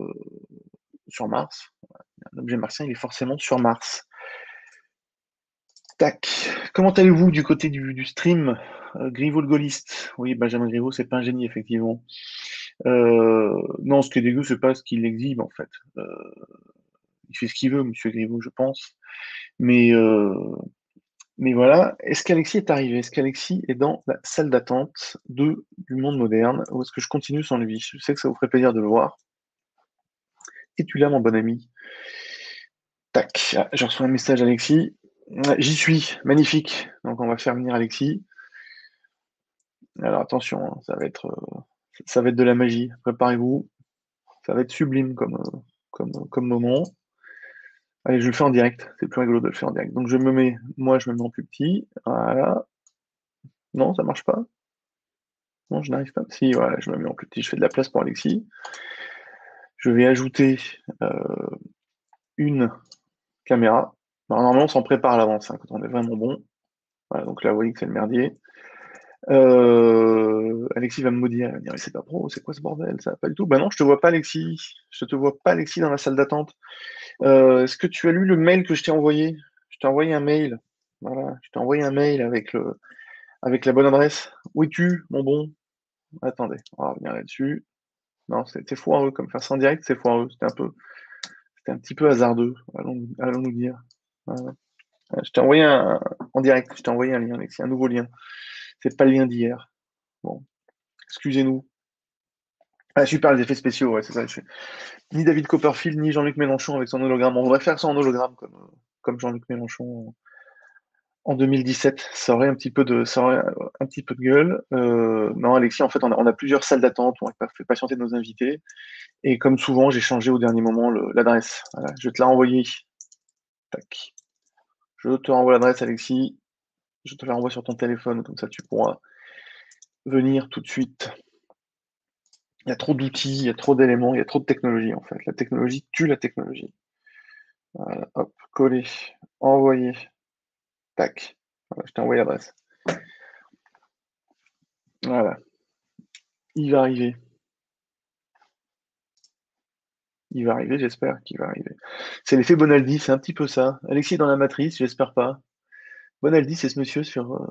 sur Mars. Un objet martien, il est forcément sur Mars. Tac. Comment allez-vous du côté du stream? Griveaux le gaulliste. Oui, Benjamin Griveaux, c'est pas un génie, effectivement. Non, ce qui est dégueu, c'est pas ce qu'il exhibe, en fait. Euh, il fait ce qu'il veut, Monsieur Griveaux, je pense. Mais, euh, mais voilà. Est-ce qu'Alexis est arrivé? Est-ce qu'Alexis est dans la salle d'attente du monde moderne? Ou est-ce que je continue sans lui? Je sais que ça vous ferait plaisir de le voir. Es-tu là, mon bon ami? Tac. Ah, je reçois un message, Alexis. J'y suis. Magnifique. Donc, on va faire venir Alexis. Alors attention, hein, ça va être de la magie. Préparez-vous, ça va être sublime comme moment. Allez, je le fais en direct. C'est plus rigolo de le faire en direct. Donc moi, je me mets en plus petit. Voilà. Non, ça marche pas. Non, je n'arrive pas. Si, voilà, je me mets en plus petit. Je fais de la place pour Alexis. Je vais ajouter une caméra. Alors, normalement, on s'en prépare à l'avance hein, quand on est vraiment bon. Voilà, donc là, vous voyez que c'est le merdier. Alexis va me maudire, il va me dire, mais c'est pas pro, c'est quoi ce bordel? Ça va pas du tout. Bah non, je te vois pas, Alexis. Je te vois pas, Alexis, dans la salle d'attente. Est-ce que tu as lu le mail que je t'ai envoyé? Je t'ai envoyé un mail. Voilà, je t'ai envoyé un mail avec la bonne adresse. Où es-tu, mon bon? Attendez, on va revenir là-dessus. Non, c'était foireux, comme faire ça en direct, c'est foireux. C'était un petit peu hasardeux, allons nous dire. Voilà. Je t'ai envoyé en direct, je t'ai envoyé un lien, Alexis, un nouveau lien. C'est pas le lien d'hier. Bon, excusez-nous. Ah, super, les effets spéciaux, ouais, c'est ça. Ni David Copperfield, ni Jean-Luc Mélenchon avec son hologramme. On voudrait faire ça en hologramme, comme Jean-Luc Mélenchon en 2017. Ça aurait un petit peu de gueule. Non, Alexis, en fait, on a plusieurs salles d'attente. On a fait patienter nos invités. Et comme souvent, j'ai changé au dernier moment l'adresse. Voilà, je vais te la renvoyer. Tac. Je te renvoie l'adresse, Alexis. Je te la renvoie sur ton téléphone, comme ça tu pourras venir tout de suite. Il y a trop d'outils, il y a trop d'éléments, il y a trop de technologie en fait. La technologie tue la technologie. Voilà, hop, coller, envoyer. Tac. Voilà, je t'ai envoyé l'adresse. Voilà. Il va arriver. Il va arriver, j'espère qu'il va arriver. C'est l'effet Bonaldi, c'est un petit peu ça. Alexis est dans la matrice, j'espère pas. Bonaldi, c'est ce monsieur sur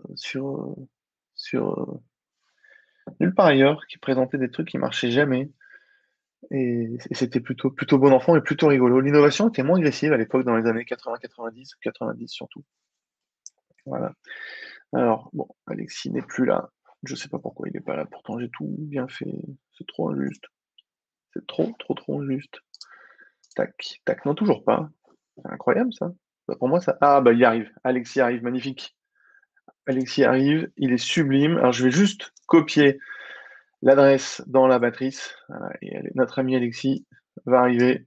nulle part ailleurs qui présentait des trucs qui marchaient jamais. Et c'était plutôt bon enfant et plutôt rigolo. L'innovation était moins agressive à l'époque, dans les années 80-90, 90 surtout. Voilà. Alors, bon, Alexis n'est plus là. Je sais pas pourquoi il n'est pas là. Pourtant, j'ai tout bien fait. C'est trop injuste. C'est trop injuste. Tac, tac. Non, toujours pas. C'est incroyable, ça. Bah, pour moi, ça. Ah, bah, il arrive. Alexis arrive. Magnifique. Alexis arrive. Il est sublime. Alors, je vais juste copier l'adresse dans la matrice. Voilà. Et notre ami Alexis va arriver.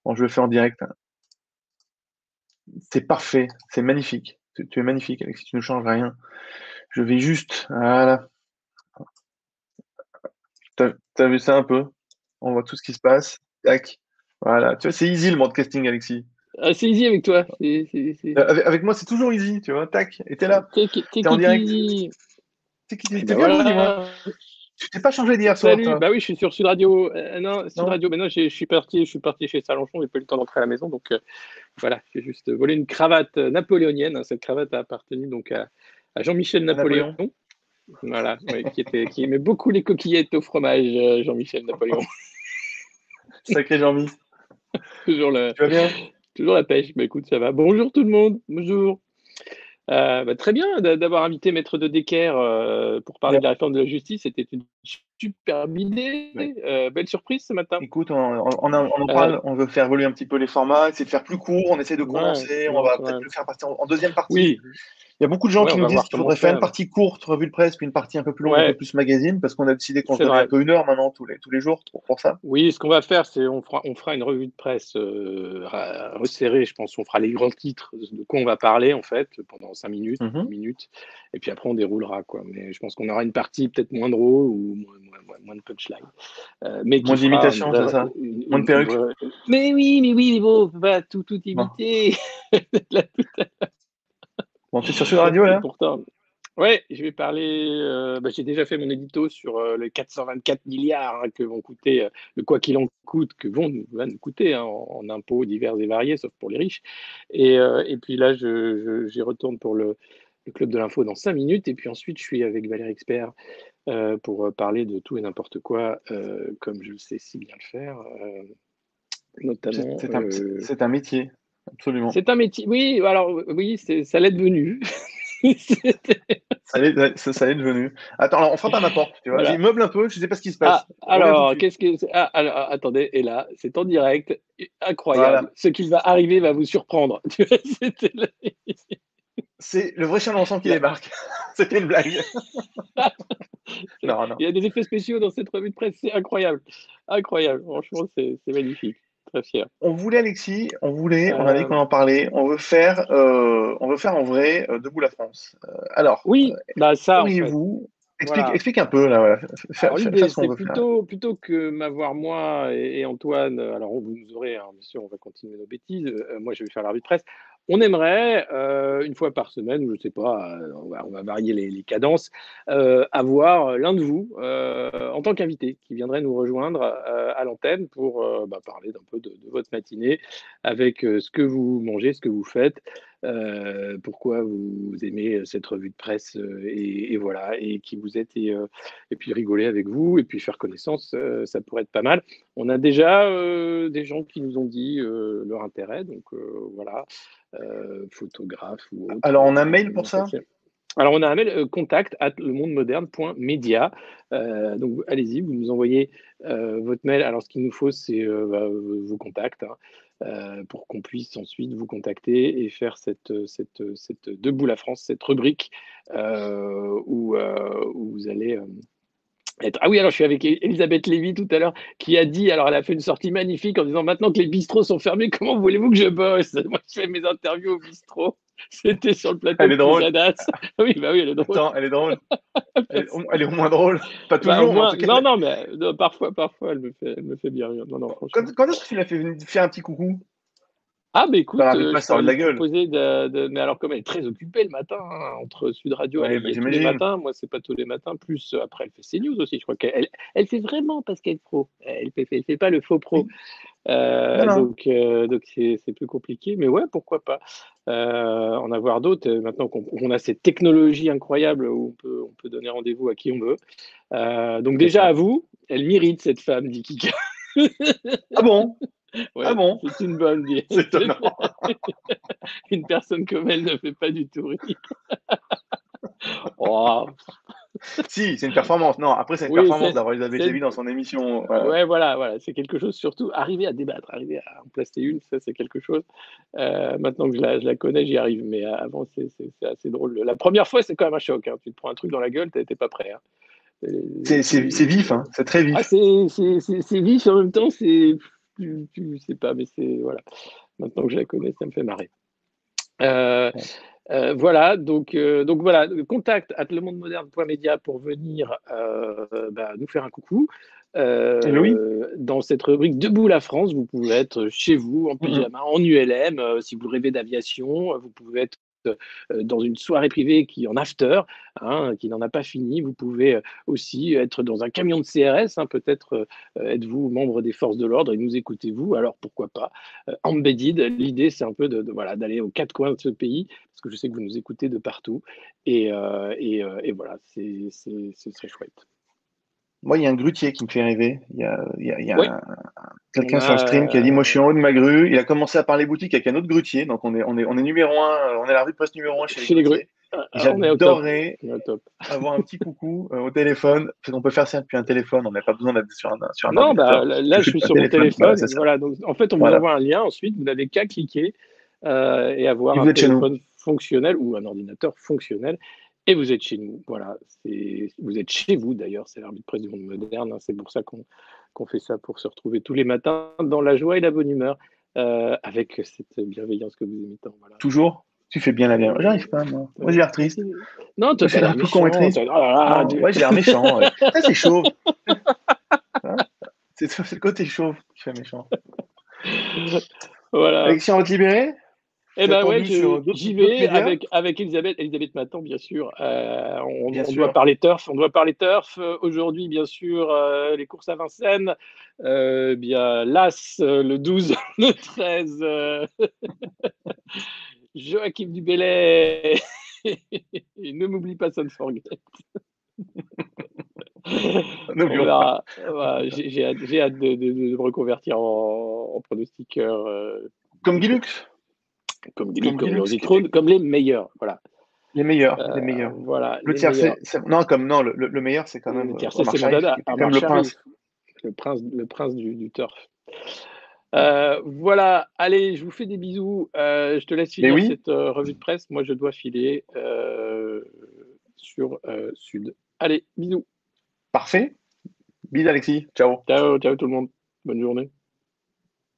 Bon, je le fais en direct, hein. C'est parfait. C'est magnifique. Tu es magnifique, Alexis. Tu ne changes rien. Je vais juste. Voilà. T'as vu ça un peu? On voit tout ce qui se passe. Tac. Voilà. Tu vois, c'est easy le broadcasting, Alexis. Ah, c'est easy avec toi. Avec moi, c'est toujours easy, tu vois. Tac. Et t'es là. Take T'es en it direct. easy. T'es Ben bien beau, dis-moi. voilà. Tu t'es pas changé d'hier soir, Salut. toi? Bah oui, je suis sur Sud Radio. Non, Sud Non? Radio. Ben non, je suis parti chez Salanchon. J'ai pas eu le temps d'entrer à la maison, donc voilà. J'ai juste volé une cravate napoléonienne, hein. Cette cravate a appartenu donc à Jean-Michel À Napoléon. Napoléon? Voilà, oui, qui aimait beaucoup les coquillettes au fromage, Jean-Michel Napoléon. Sacré Jean-Mi. toujours le, Tu vas bien? toujours la pêche. Bah écoute, ça va. Bonjour tout le monde. Bonjour. Très bien d'avoir invité Maître de Decker pour parler Ouais. de la réforme de la justice. C'était une superbe idée. Ouais. Belle surprise ce matin. Écoute, on en Euh, parle. On veut faire évoluer un petit peu les formats, essayer de faire plus court. On essaie de ouais, condenser. On non, va c'est peut-être vrai. le faire passer en deuxième partie. Oui, Il y a beaucoup de gens ouais, qui on nous va disent voir qu'il comment faudrait faire une faire. partie courte, revue de presse, puis une partie un peu plus longue, un peu Ouais, plus magazine, parce qu'on a décidé qu'on se c'est donnait un vrai. peu 1 heure maintenant tous les jours pour ça. Oui, ce qu'on va faire, c'est on fera une revue de presse resserrée, je pense. On fera les grands titres de quoi on va parler, en fait, pendant 5 minutes, 10 Mhm. minutes. Et puis après, on déroulera, quoi. Mais je pense qu'on aura une partie peut-être moins drôle ou moins de punchline. Mais qui Moins fera d'imitation, c'est ça? Moins de une perruques? vraie. Mais oui, mais bon, on peut pas tout Bon. imiter. Là, Bon, tu es sur Sud Radio, là? pourtant. Ouais, je vais parler. J'ai déjà fait mon édito sur les 424 milliards que vont coûter le quoi qu'il en coûte, va nous coûter hein, en impôts divers et variés, sauf pour les riches. Et puis là, j'y retourne pour le club de l'info dans 5 minutes. Et puis ensuite, je suis avec Valérie Expert pour parler de tout et n'importe quoi, comme je le sais si bien le faire, notamment. C'est un métier, absolument. C'est un métier. Oui, alors oui, ça l'est devenu. Ça l'est devenu. Attends, alors, on frappe à ma porte, tu vois. Voilà. Il meuble un peu, je sais pas ce qui se Ah, passe. Je reviens tout de alors, suite. alors, attendez, et là, c'est en direct, incroyable. Voilà. Ce qui va arriver va vous surprendre. Tu vois, C'est le vrai chien dansant qui là, débarque. C'était une blague. Non, il non. y a des effets spéciaux dans cette revue de presse, c'est incroyable. Incroyable, franchement, c'est magnifique. Très fier. On voulait, Alexis, on a dit Euh, qu'on en parlait. On veut faire en vrai Debout la France. Alors, oui, bah ça, en fait. auriez-vous Voilà. Explique un peu, là, voilà. Alors Fais l'idée, ce qu'on c'est veut faire. plutôt que m'avoir moi et Antoine, alors vous nous aurez, hein, bien sûr, on va continuer nos bêtises, moi je vais faire l'arbitre presse. On aimerait, une fois par semaine, je ne sais pas, on va varier les cadences, avoir l'un de vous en tant qu'invité qui viendrait nous rejoindre à l'antenne pour parler d'un peu de votre matinée avec ce que vous mangez, ce que vous faites, pourquoi vous aimez cette revue de presse et voilà, et qui vous êtes et puis rigoler avec vous et puis faire connaissance, ça pourrait être pas mal. On a déjà des gens qui nous ont dit leur intérêt, donc voilà, photographes ou autres. Alors, on a un mail pour ça? Alors, on a un mail contact@lemondemoderne.media. Donc, allez-y, vous nous envoyez votre mail. Alors, ce qu'il nous faut, c'est vos contacts pour qu'on puisse ensuite vous contacter et faire cette Debout la France, cette rubrique où vous allez ah oui, alors je suis avec Elisabeth Lévy tout à l'heure qui a dit, alors elle a fait une sortie magnifique en disant maintenant que les bistrots sont fermés, comment voulez-vous que je bosse? Moi, je fais mes interviews au bistrot. C'était sur le plateau Elle de est drôle. Pujadas. Oui, bah oui, elle est drôle. Attends, elle est drôle. Elle est au moins drôle. Pas Bah, au toujours, mais en moins, tout cas. non, mais parfois, elle me fait bien rire. Non, non, franchement. Quand est-ce que tu l'as fait faire un petit coucou? Ah, bah Dans écoute, la revue de je presse, ça pourrais de lui la gueule. proposer mais alors comme elle est très occupée le matin, hein, entre Sud Radio, elle Ouais, y est tous les j'imagine. matins, moi c'est pas tous les matins, plus après elle fait CNews aussi, je crois elle fait vraiment parce qu'elle est pro, elle fait pas le faux pro. Oui. Non, non. Donc c'est plus compliqué, mais ouais, pourquoi pas en avoir d'autres, maintenant qu'on a cette technologie incroyable où on peut donner rendez-vous à qui on veut. Donc C'est déjà ça. à vous, elle mérite cette femme, dit Kika. Ah bon? Ah Ouais, bon? c'est une bonne vie. C'est étonnant. Une personne comme elle ne fait pas du tout rire. Oh, Si, c'est une performance. Non, après, c'est une oui, performance d'avoir Elisabeth c'est- Lévy dans son émission. Voilà. ouais, voilà, c'est quelque chose, surtout arriver à débattre, arriver à en placer une, ça c'est quelque chose. Maintenant que je la connais, j'y arrive, mais avant c'est assez drôle. La première fois, c'est quand même un choc, hein. Tu te prends un truc dans la gueule, t'es pas prêt, hein. C'est vif, hein. C'est très Ah, vif. c'est vif, en même temps, tu sais pas, mais c'est, voilà. Maintenant que je la connais, ça me fait marrer. Euh, voilà, donc voilà, contact at lemondemoderne.media pour venir nous faire un coucou. Eh bien oui. Dans cette rubrique Debout la France, vous pouvez être chez vous, en Mm, mm. pyjama, en ULM, si vous rêvez d'aviation, vous pouvez être dans une soirée privée qui en after, hein, qui n'en a pas fini. Vous pouvez aussi être dans un camion de CRS, hein, peut-être êtes-vous membre des forces de l'ordre et nous écoutez-vous, alors pourquoi pas. Embedded, l'idée c'est un peu voilà, d'aller aux quatre coins de ce pays, parce que je sais que vous nous écoutez de partout, et voilà, ce serait chouette. Moi, il y a un grutier qui me fait rêver. Il y Oui, a on quelqu'un sur le stream qui a dit, moi, je a suis en haut de ma grue. Il a commencé à parler boutique avec un autre grutier. Donc, on est numéro un. On est la rue de poste numéro un chez les chez les grues. grutiers. On est au top. J'adorerais On est au top. avoir un petit coucou au téléphone. On peut faire ça depuis un téléphone. On n'a pas besoin d'être sur un Non, ordinateur. là, Tu je fais suis depuis un sur mon téléphone. Voilà, téléphone. c'est ça. Voilà, donc en fait, on vous Voilà. envoie un lien. Ensuite, vous n'avez qu'à cliquer et Et avoir un vous êtes chez nous. téléphone fonctionnel ou un ordinateur fonctionnel. Et vous êtes chez nous. Voilà, vous êtes chez vous d'ailleurs. C'est l'arbitre presse du monde moderne, hein. C'est pour ça qu'on fait ça, pour se retrouver tous les matins dans la joie et la bonne humeur, avec cette bienveillance que vous aimez tant. Voilà. Toujours. Tu fais bien la bien. J'arrive pas, moi. Moi, j'ai l'air triste. Non, Moi, toi, je suis t'as l'air un peu con et méchant. triste. Oh là là, Non, ouais, j'ai l'air méchant. Ouais. Ça, c'est chauve. Hein, c'est le côté chauve qui fait méchant. Voilà. Alexis, on va te libérer. Eh T'es ben ouais, attendu sur j'y d'autres vais médias, avec Elisabeth m'attend, bien sûr. bien On doit sûr. parler turf, aujourd'hui, bien sûr, les courses à Vincennes, bien l'As, le 12, le 13, Joachim Dubélé, et ne m'oublie pas, Son Forget. On N'oublions pas. verra. Voilà, j'ai hâte de me reconvertir en pronostiqueur, Comme des Guilux. courses, comme Guilux, Comme comme Guilux qui était Rositrone, comme les meilleurs. Voilà. les meilleurs, les meilleurs. Voilà, Le les tiercé, meilleurs. non, le meilleur, c'est quand même Le tiercé, c'est mon Omar Sharif, dada, qui était quand Amar même le Sharif, prince. le prince du turf. Voilà, allez, je vous fais des bisous. Je te laisse Mais finir oui, cette revue de presse. Moi, je dois filer sur Sud. Allez, bisous. parfait. Bise Alexis. Ciao. Ciao, ciao tout le monde. Bonne journée.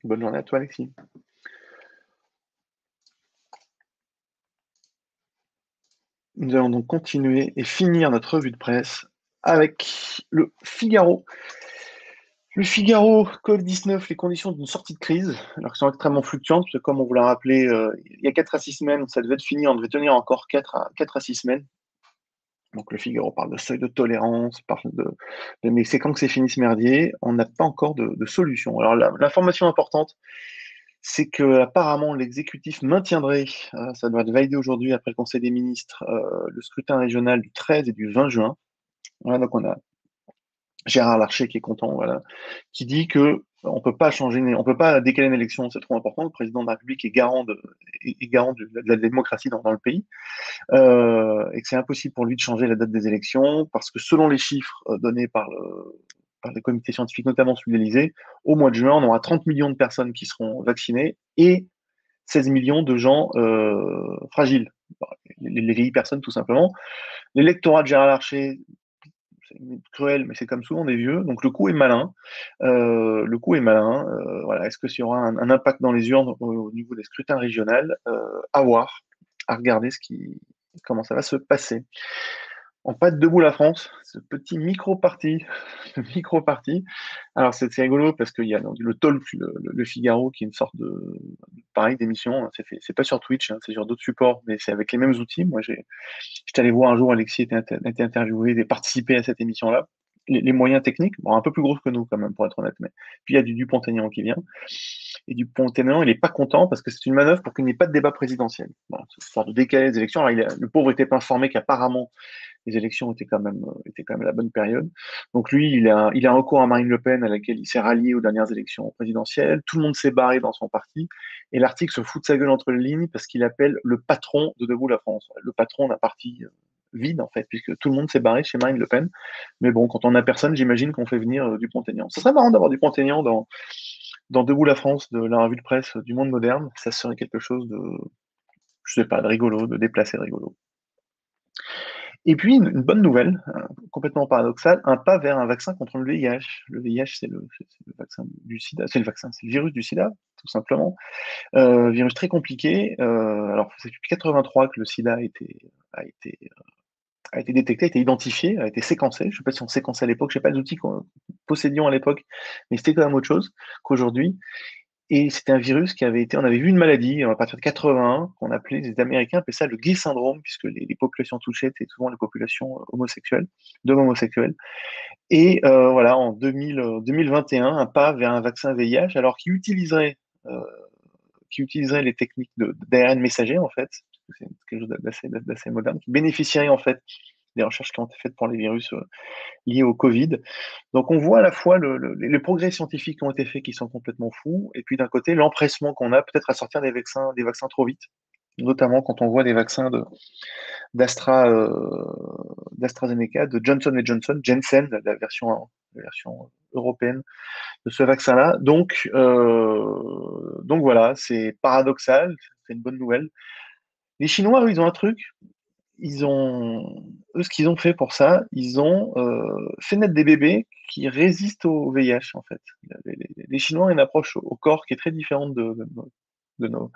Bonne journée à toi, Alexis. Nous allons donc continuer et finir notre revue de presse avec le Figaro. Le Figaro, Covid-19, les conditions d'une sortie de crise, alors qu'elles sont extrêmement fluctuantes, parce que comme on vous l'a rappelé, il y a 4 à 6 semaines, ça devait être fini, on devait tenir encore 4 à 6 semaines. Donc le Figaro parle de seuil de tolérance, parle mais c'est quand que c'est fini ce merdier, on n'a pas encore de solution. Alors l'information importante, c'est que apparemment l'exécutif maintiendrait, ça doit être validé aujourd'hui après le Conseil des ministres, le scrutin régional du 13 et du 20 juin. Voilà, donc on a Gérard Larcher qui est content, voilà, qui dit que on peut pas changer, on peut pas décaler une élection, c'est trop important. Le président de la République est garant de la démocratie dans le pays, et que c'est impossible pour lui de changer la date des élections parce que selon les chiffres donnés par les comités scientifiques, notamment celui de l'Élysée, au mois de juin, on aura 30 millions de personnes qui seront vaccinées et 16 millions de gens fragiles, les vieilles personnes tout simplement. L'électorat de Gérard Larcher, c'est cruel, mais c'est comme souvent des vieux. Donc le coup est malin. Voilà. Est-ce que s'il y aura un impact dans les urnes au niveau des scrutins régionaux? À voir, à regarder comment ça va se passer. On passe debout la France, ce petit micro-parti. Micro-parti. Alors c'est rigolo parce qu'il y a donc, le Talk, le Figaro, qui est une sorte de pareil d'émission. C'est pas sur Twitch, hein, c'est sur d'autres supports, mais c'est avec les mêmes outils. Moi, j'étais allé voir un jour Alexis était interviewé et participé à cette émission-là. Les moyens techniques, bon, un peu plus grosses que nous quand même, pour être honnête. Mais puis il y a du Dupont-Aignan qui vient. Et Dupont-Aignan, il n'est pas content parce que c'est une manœuvre pour qu'il n'y ait pas de débat présidentiel. Bon, c'est une sorte de décaler les élections. Alors, le pauvre était pas informé qu'apparemment les élections étaient quand même à la bonne période. Donc lui, il a un recours à Marine Le Pen à laquelle il s'est rallié aux dernières élections présidentielles. Tout le monde s'est barré dans son parti. Et l'article se fout de sa gueule entre les lignes parce qu'il appelle le patron de Debout la France. Le patron d'un parti vide, en fait, puisque tout le monde s'est barré chez Marine Le Pen. Mais bon, quand on n'a personne, j'imagine qu'on fait venir Dupont-Aignan. Ce serait marrant d'avoir Dupont-Aignan dans Debout la France de la revue de presse du Monde moderne. Ça serait quelque chose je sais pas, de rigolo, de déplacé rigolo. Et puis, une bonne nouvelle, complètement paradoxale, un pas vers un vaccin contre le VIH. Le VIH, c'est le vaccin du sida, c'est le virus du sida, tout simplement. Virus très compliqué. Alors, c'est depuis 83 que le sida a été détecté, a été identifié, a été séquencé. Je ne sais pas si on séquençait à l'époque, je ne sais pas les outils qu'on possédions à l'époque, mais c'était quand même autre chose qu'aujourd'hui. Et c'était un virus on avait vu une maladie à partir de 81, les Américains appelaient ça le gay syndrome, puisque les populations touchées étaient souvent les populations homosexuelles, d'hommes homosexuels. Et voilà, en 2021, un pas vers un vaccin VIH, alors euh, qui utiliserait les techniques d'ARN messager, en fait, c'est quelque chose d'assez moderne, qui bénéficierait en fait des recherches qui ont été faites pour les virus liés au Covid. Donc on voit à la fois les progrès scientifiques qui ont été faits qui sont complètement fous, et puis d'un côté l'empressement qu'on a peut-être à sortir des vaccins trop vite, notamment quand on voit des vaccins d'AstraZeneca, de Johnson Johnson, Janssen, la version européenne de ce vaccin-là. Donc voilà, c'est paradoxal, c'est une bonne nouvelle. Les Chinois, eux, ils ont un truc, ce qu'ils ont fait pour ça, ils ont fait naître des bébés qui résistent au VIH, en fait. Les Chinois ont une approche au corps qui est très différente de nos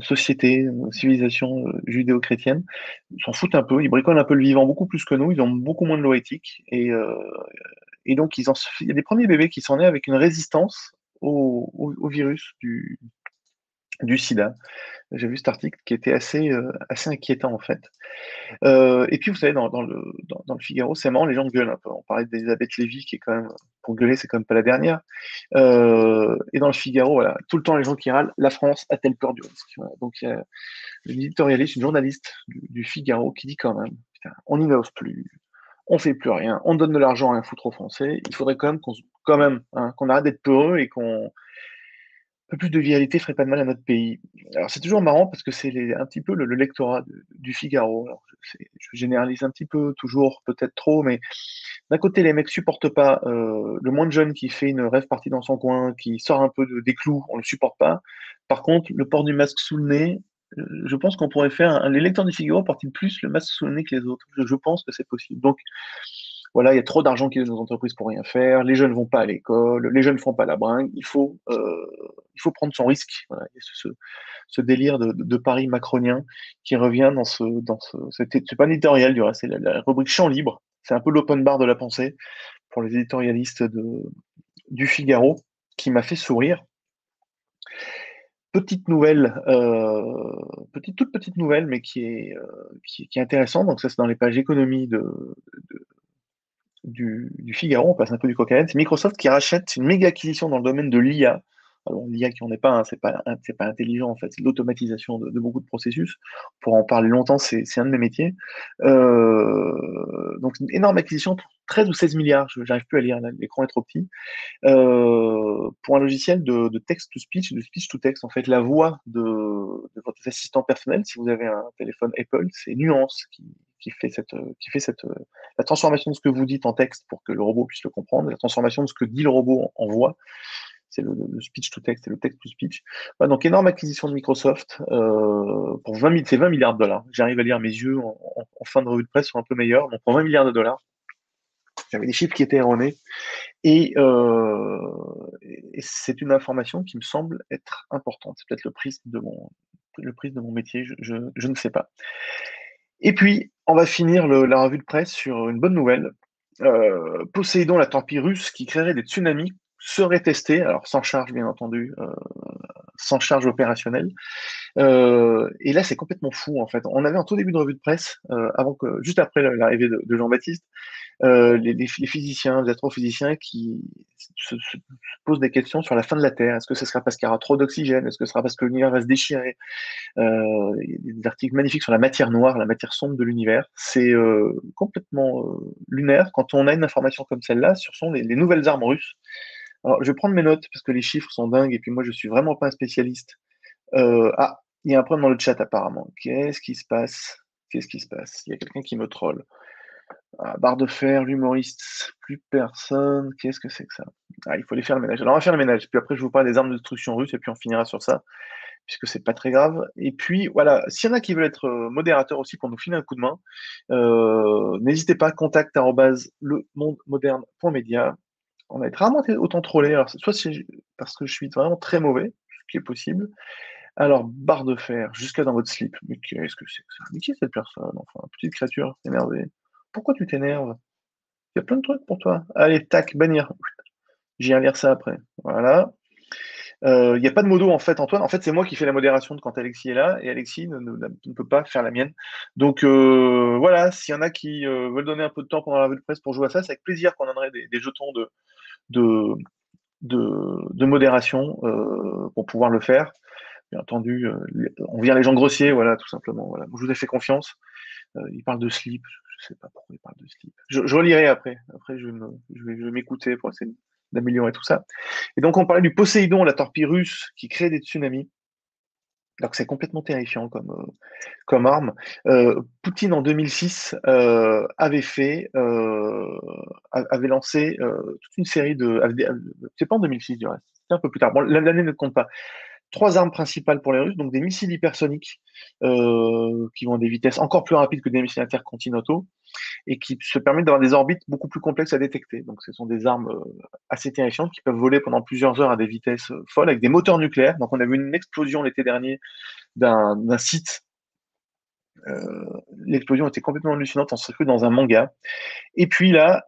sociétés, nos civilisations judéo-chrétiennes. Ils s'en foutent un peu, ils bricolent un peu le vivant beaucoup plus que nous, ils ont beaucoup moins de loi éthique. Et donc, il y a des premiers bébés qui sont nés avec une résistance au virus du sida. J'ai vu cet article qui était assez inquiétant, en fait. Et puis, vous savez, dans le Figaro, c'est marrant, les gens gueulent un peu. On parlait d'Elisabeth Lévy, qui est quand même, pour gueuler, c'est quand même pas la dernière. Et dans le Figaro, voilà, tout le temps, les gens qui râlent, la France a-t-elle peur du risque? Voilà. Donc, il y a une éditorialiste, une journaliste du Figaro qui dit quand même, putain, on n'innove plus, on fait plus rien, on donne de l'argent à un foutre aux Français, il faudrait quand même qu'on arrête d'être peureux et qu'on peu plus de viralité ferait pas de mal à notre pays. Alors c'est toujours marrant parce que c'est un petit peu le lectorat du Figaro. Alors, je généralise un petit peu, toujours peut-être trop, mais d'un côté les mecs supportent pas le moins de jeune qui fait une rêve partie dans son coin, qui sort un peu des clous, on le supporte pas. Par contre, le port du masque sous le nez, je pense qu'on pourrait faire les lecteurs du Figaro portent plus le masque sous le nez que les autres. Je pense que c'est possible. Donc voilà, il y a trop d'argent qui est dans nos entreprises pour rien faire. Les jeunes ne vont pas à l'école, les jeunes ne font pas la bringue. Il faut prendre son risque. Voilà. Et ce délire de Paris macronien qui revient c'est pas un éditorial du reste, c'est la rubrique champ libre C'est un peu l'open bar de la pensée pour les éditorialistes du Figaro, qui m'a fait sourire. Petite nouvelle, toute petite nouvelle, mais qui est intéressante. Donc ça, c'est dans les pages économie du Figaro. On passe un peu du coq à l'âne. C'est Microsoft qui rachète une méga acquisition dans le domaine de l'IA. Alors l'IA qui en est pas, hein, c'est pas intelligent en fait, c'est l'automatisation de beaucoup de processus. Pour en parler longtemps, c'est un de mes métiers. Donc une énorme acquisition pour 13 ou 16 milliards. J'arrive plus à lire, l'écran est trop petit. Pour un logiciel de text-to-speech, de speech-to-text, en fait, la voix de votre assistant personnel, si vous avez un téléphone Apple, c'est Nuance qui fait la transformation de ce que vous dites en texte pour que le robot puisse le comprendre, la transformation de ce que dit le robot en voix, c'est le speech-to-text et le text-to-speech. Voilà, donc, énorme acquisition de Microsoft pour 20 milliards de dollars. J'arrive à lire, mes yeux en fin de revue de presse sont un peu meilleurs, donc pour 20 milliards de dollars. J'avais des chiffres qui étaient erronés. Et c'est une information qui me semble être importante. C'est peut-être le prisme de mon métier, je ne sais pas. Et puis, on va finir la revue de presse sur une bonne nouvelle. Poséidon, la torpille russe qui créerait des tsunamis, serait testée, alors sans charge bien entendu, sans charge opérationnelle. Et là, c'est complètement fou en fait. On avait en tout début de revue de presse, juste après l'arrivée de Jean-Baptiste, les physiciens, les astrophysiciens qui se posent des questions sur la fin de la Terre. Est-ce que ce sera parce qu'il y aura trop d'oxygène? Est-ce que ce sera parce que l'univers va se déchirer? Il y a des articles magnifiques sur la matière noire, la matière sombre de l'univers. C'est complètement lunaire quand on a une information comme celle-là sur les nouvelles armes russes. Alors, je vais prendre mes notes parce que les chiffres sont dingues et puis moi, je suis vraiment pas un spécialiste. Il y a un problème dans le chat apparemment. Qu'est-ce qui se passe? Qu'est-ce qui se passe? Il y a quelqu'un qui me troll. Barre de fer, l'humoriste, plus personne. Qu'est-ce que c'est que ça? Il faut aller faire le ménage. Alors, on va faire le ménage. Puis après, je vous parle des armes de destruction russes et puis on finira sur ça, puisque c'est pas très grave. Et puis, voilà, s'il y en a qui veulent être modérateurs aussi pour nous filer un coup de main, n'hésitez pas, contact@lemondemoderne.media. On va être rarement autant trollé. Alors, soit c'est parce que je suis vraiment très mauvais, ce qui est possible. Alors, barre de fer, jusqu'à dans votre slip. Mais qu'est-ce que c'est que ça? Mais qui est cette personne? Enfin, petite créature énervée. Pourquoi tu t'énerves? Il y a plein de trucs pour toi. Allez, tac, bannir. J'irai lire ça après. Voilà. Il n'y a pas de modo en fait, Antoine. En fait, c'est moi qui fais la modération quand Alexis est là et Alexis ne peut pas faire la mienne. Donc voilà, s'il y en a qui veulent donner un peu de temps pendant la revue de presse pour jouer à ça, c'est avec plaisir qu'on donnerait des jetons de, de modération pour pouvoir le faire. Bien entendu, on vire les gens grossiers, voilà, tout simplement. Voilà. Je vous ai fait confiance. Il parle de slip, je sais pas pourquoi il parle de slip. Je relirai après. Après, je vais m'écouter pour essayer d'améliorer tout ça. Et donc, on parlait du Poséidon, la torpille russe qui crée des tsunamis. Donc, c'est complètement terrifiant comme arme. Poutine, en 2006, avait lancé toute une série c'est pas en 2006, du reste. C'était un peu plus tard. Bon, l'année ne compte pas. 3 armes principales pour les Russes, donc des missiles hypersoniques qui vont à des vitesses encore plus rapides que des missiles intercontinentaux et qui se permettent d'avoir des orbites beaucoup plus complexes à détecter. Donc ce sont des armes assez terrifiantes qui peuvent voler pendant plusieurs heures à des vitesses folles avec des moteurs nucléaires. Donc on a vu une explosion l'été dernier d'un site. L'explosion était complètement hallucinante, on s'est cru dans un manga. Et puis là,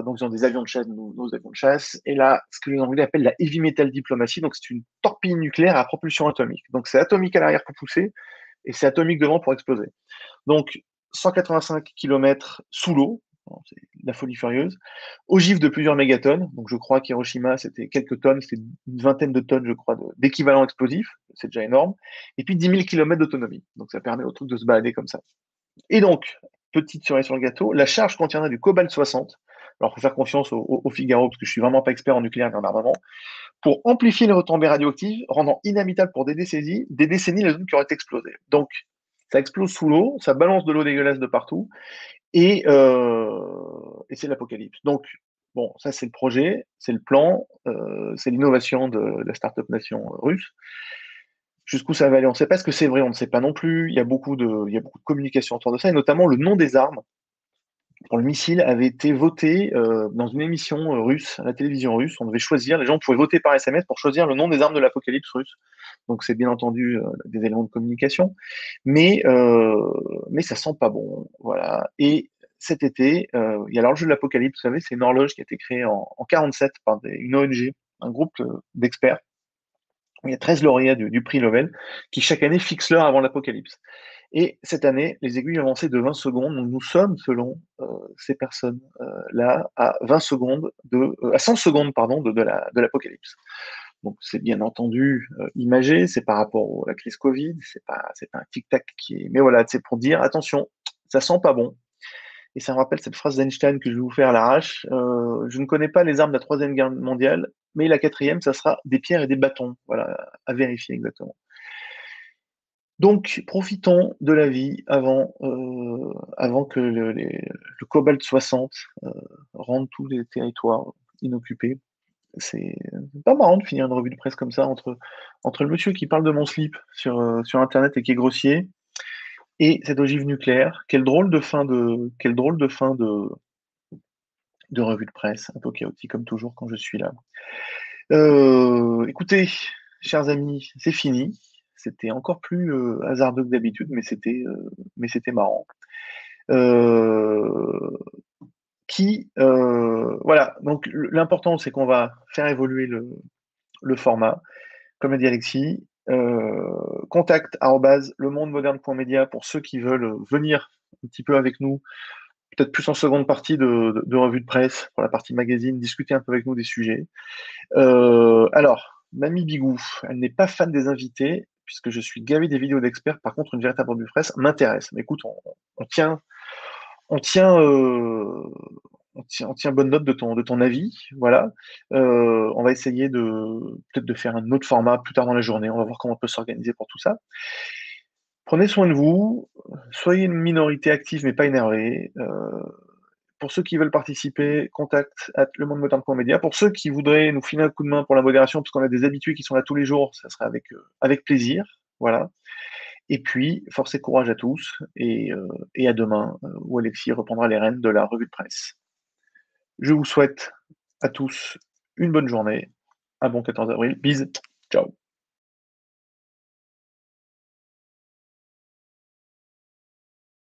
donc ils ont des avions de chasse, nos avions de chasse, et là, ce que les Anglais appellent la heavy metal diplomacy, donc c'est une torpille nucléaire à propulsion atomique. Donc c'est atomique à l'arrière pour pousser, et c'est atomique devant pour exploser. Donc 185 km sous l'eau, c'est la folie furieuse, ogive de plusieurs mégatonnes, donc je crois qu'Hiroshima c'était quelques tonnes, c'était une vingtaine de tonnes, je crois, d'équivalent explosif, c'est déjà énorme, et puis 10 000 km d'autonomie, donc ça permet au truc de se balader comme ça. Et donc, petite cerise sur le gâteau, la charge contiendrait du cobalt 60. Alors, il faut faire confiance au Figaro, parce que je suis vraiment pas expert en nucléaire et en armement, pour amplifier les retombées radioactives, rendant inhabitable pour des décennies les zones qui auraient explosé. Donc, ça explose sous l'eau, ça balance de l'eau dégueulasse de partout, et c'est l'apocalypse. Donc, bon, ça c'est le projet, c'est le plan, c'est l'innovation de la start-up nation russe. Jusqu'où ça va aller, on ne sait pas ce que c'est vrai, on ne sait pas non plus. Il y a beaucoup de communication autour de ça, et notamment le nom des armes pour le missile avait été voté dans une émission russe, à la télévision russe. On devait choisir, les gens pouvaient voter par SMS pour choisir le nom des armes de l'apocalypse russe. Donc c'est bien entendu des éléments de communication, mais ça sent pas bon, voilà. Et cet été, il y a l'horloge de l'Apocalypse, vous savez, c'est une horloge qui a été créée en 47 par une ONG, un groupe d'experts. Il y a 13 lauréats du prix Nobel qui chaque année fixent l'heure avant l'Apocalypse. Et cette année, les aiguilles ont avancé de 20 secondes. Donc nous sommes, selon ces personnes-là, à 20 secondes à 100 secondes pardon, de l'Apocalypse. Donc c'est bien entendu imagé, c'est par rapport à la crise Covid, c'est pas un tic-tac qui est. Mais voilà, c'est pour dire attention, ça sent pas bon. Et ça me rappelle cette phrase d'Einstein que je vais vous faire à l'arrache. Je ne connais pas les armes de la Troisième Guerre mondiale, mais la quatrième, ça sera des pierres et des bâtons. Voilà, à vérifier exactement. Donc, profitons de la vie avant que le Cobalt 60 rende tous les territoires inoccupés. C'est pas marrant de finir une revue de presse comme ça entre le monsieur qui parle de mon slip sur Internet et qui est grossier et cette ogive nucléaire. Quelle drôle de fin de revue de presse, un peu chaotique comme toujours quand je suis là. Écoutez, chers amis, c'est fini. C'était encore plus hasardeux que d'habitude, mais c'était marrant. Voilà, donc l'important, c'est qu'on va faire évoluer le format. Comme l'a dit Alexis, contact@lemondemoderne.media pour ceux qui veulent venir un petit peu avec nous, peut-être plus en seconde partie de revue de presse, pour la partie magazine, discuter un peu avec nous des sujets. Alors, Mamie Bigou, elle n'est pas fan des invités, puisque je suis gavé des vidéos d'experts. Par contre, une véritable revue de presse m'intéresse. Mais écoute, on tient, on tient, on tient bonne note de ton avis. Voilà. On va essayer peut-être de faire un autre format plus tard dans la journée. On va voir comment on peut s'organiser pour tout ça. Prenez soin de vous. Soyez une minorité active mais pas énervée. Pour ceux qui veulent participer, contact@lemondemoderne.media. Pour ceux qui voudraient nous filer un coup de main pour la modération, parce qu'on a des habitués qui sont là tous les jours, ça sera avec plaisir. Voilà. Et puis, force et courage à tous, et à demain, où Alexis reprendra les rênes de la revue de presse. Je vous souhaite à tous une bonne journée, un bon 14 avril. Bisous, ciao.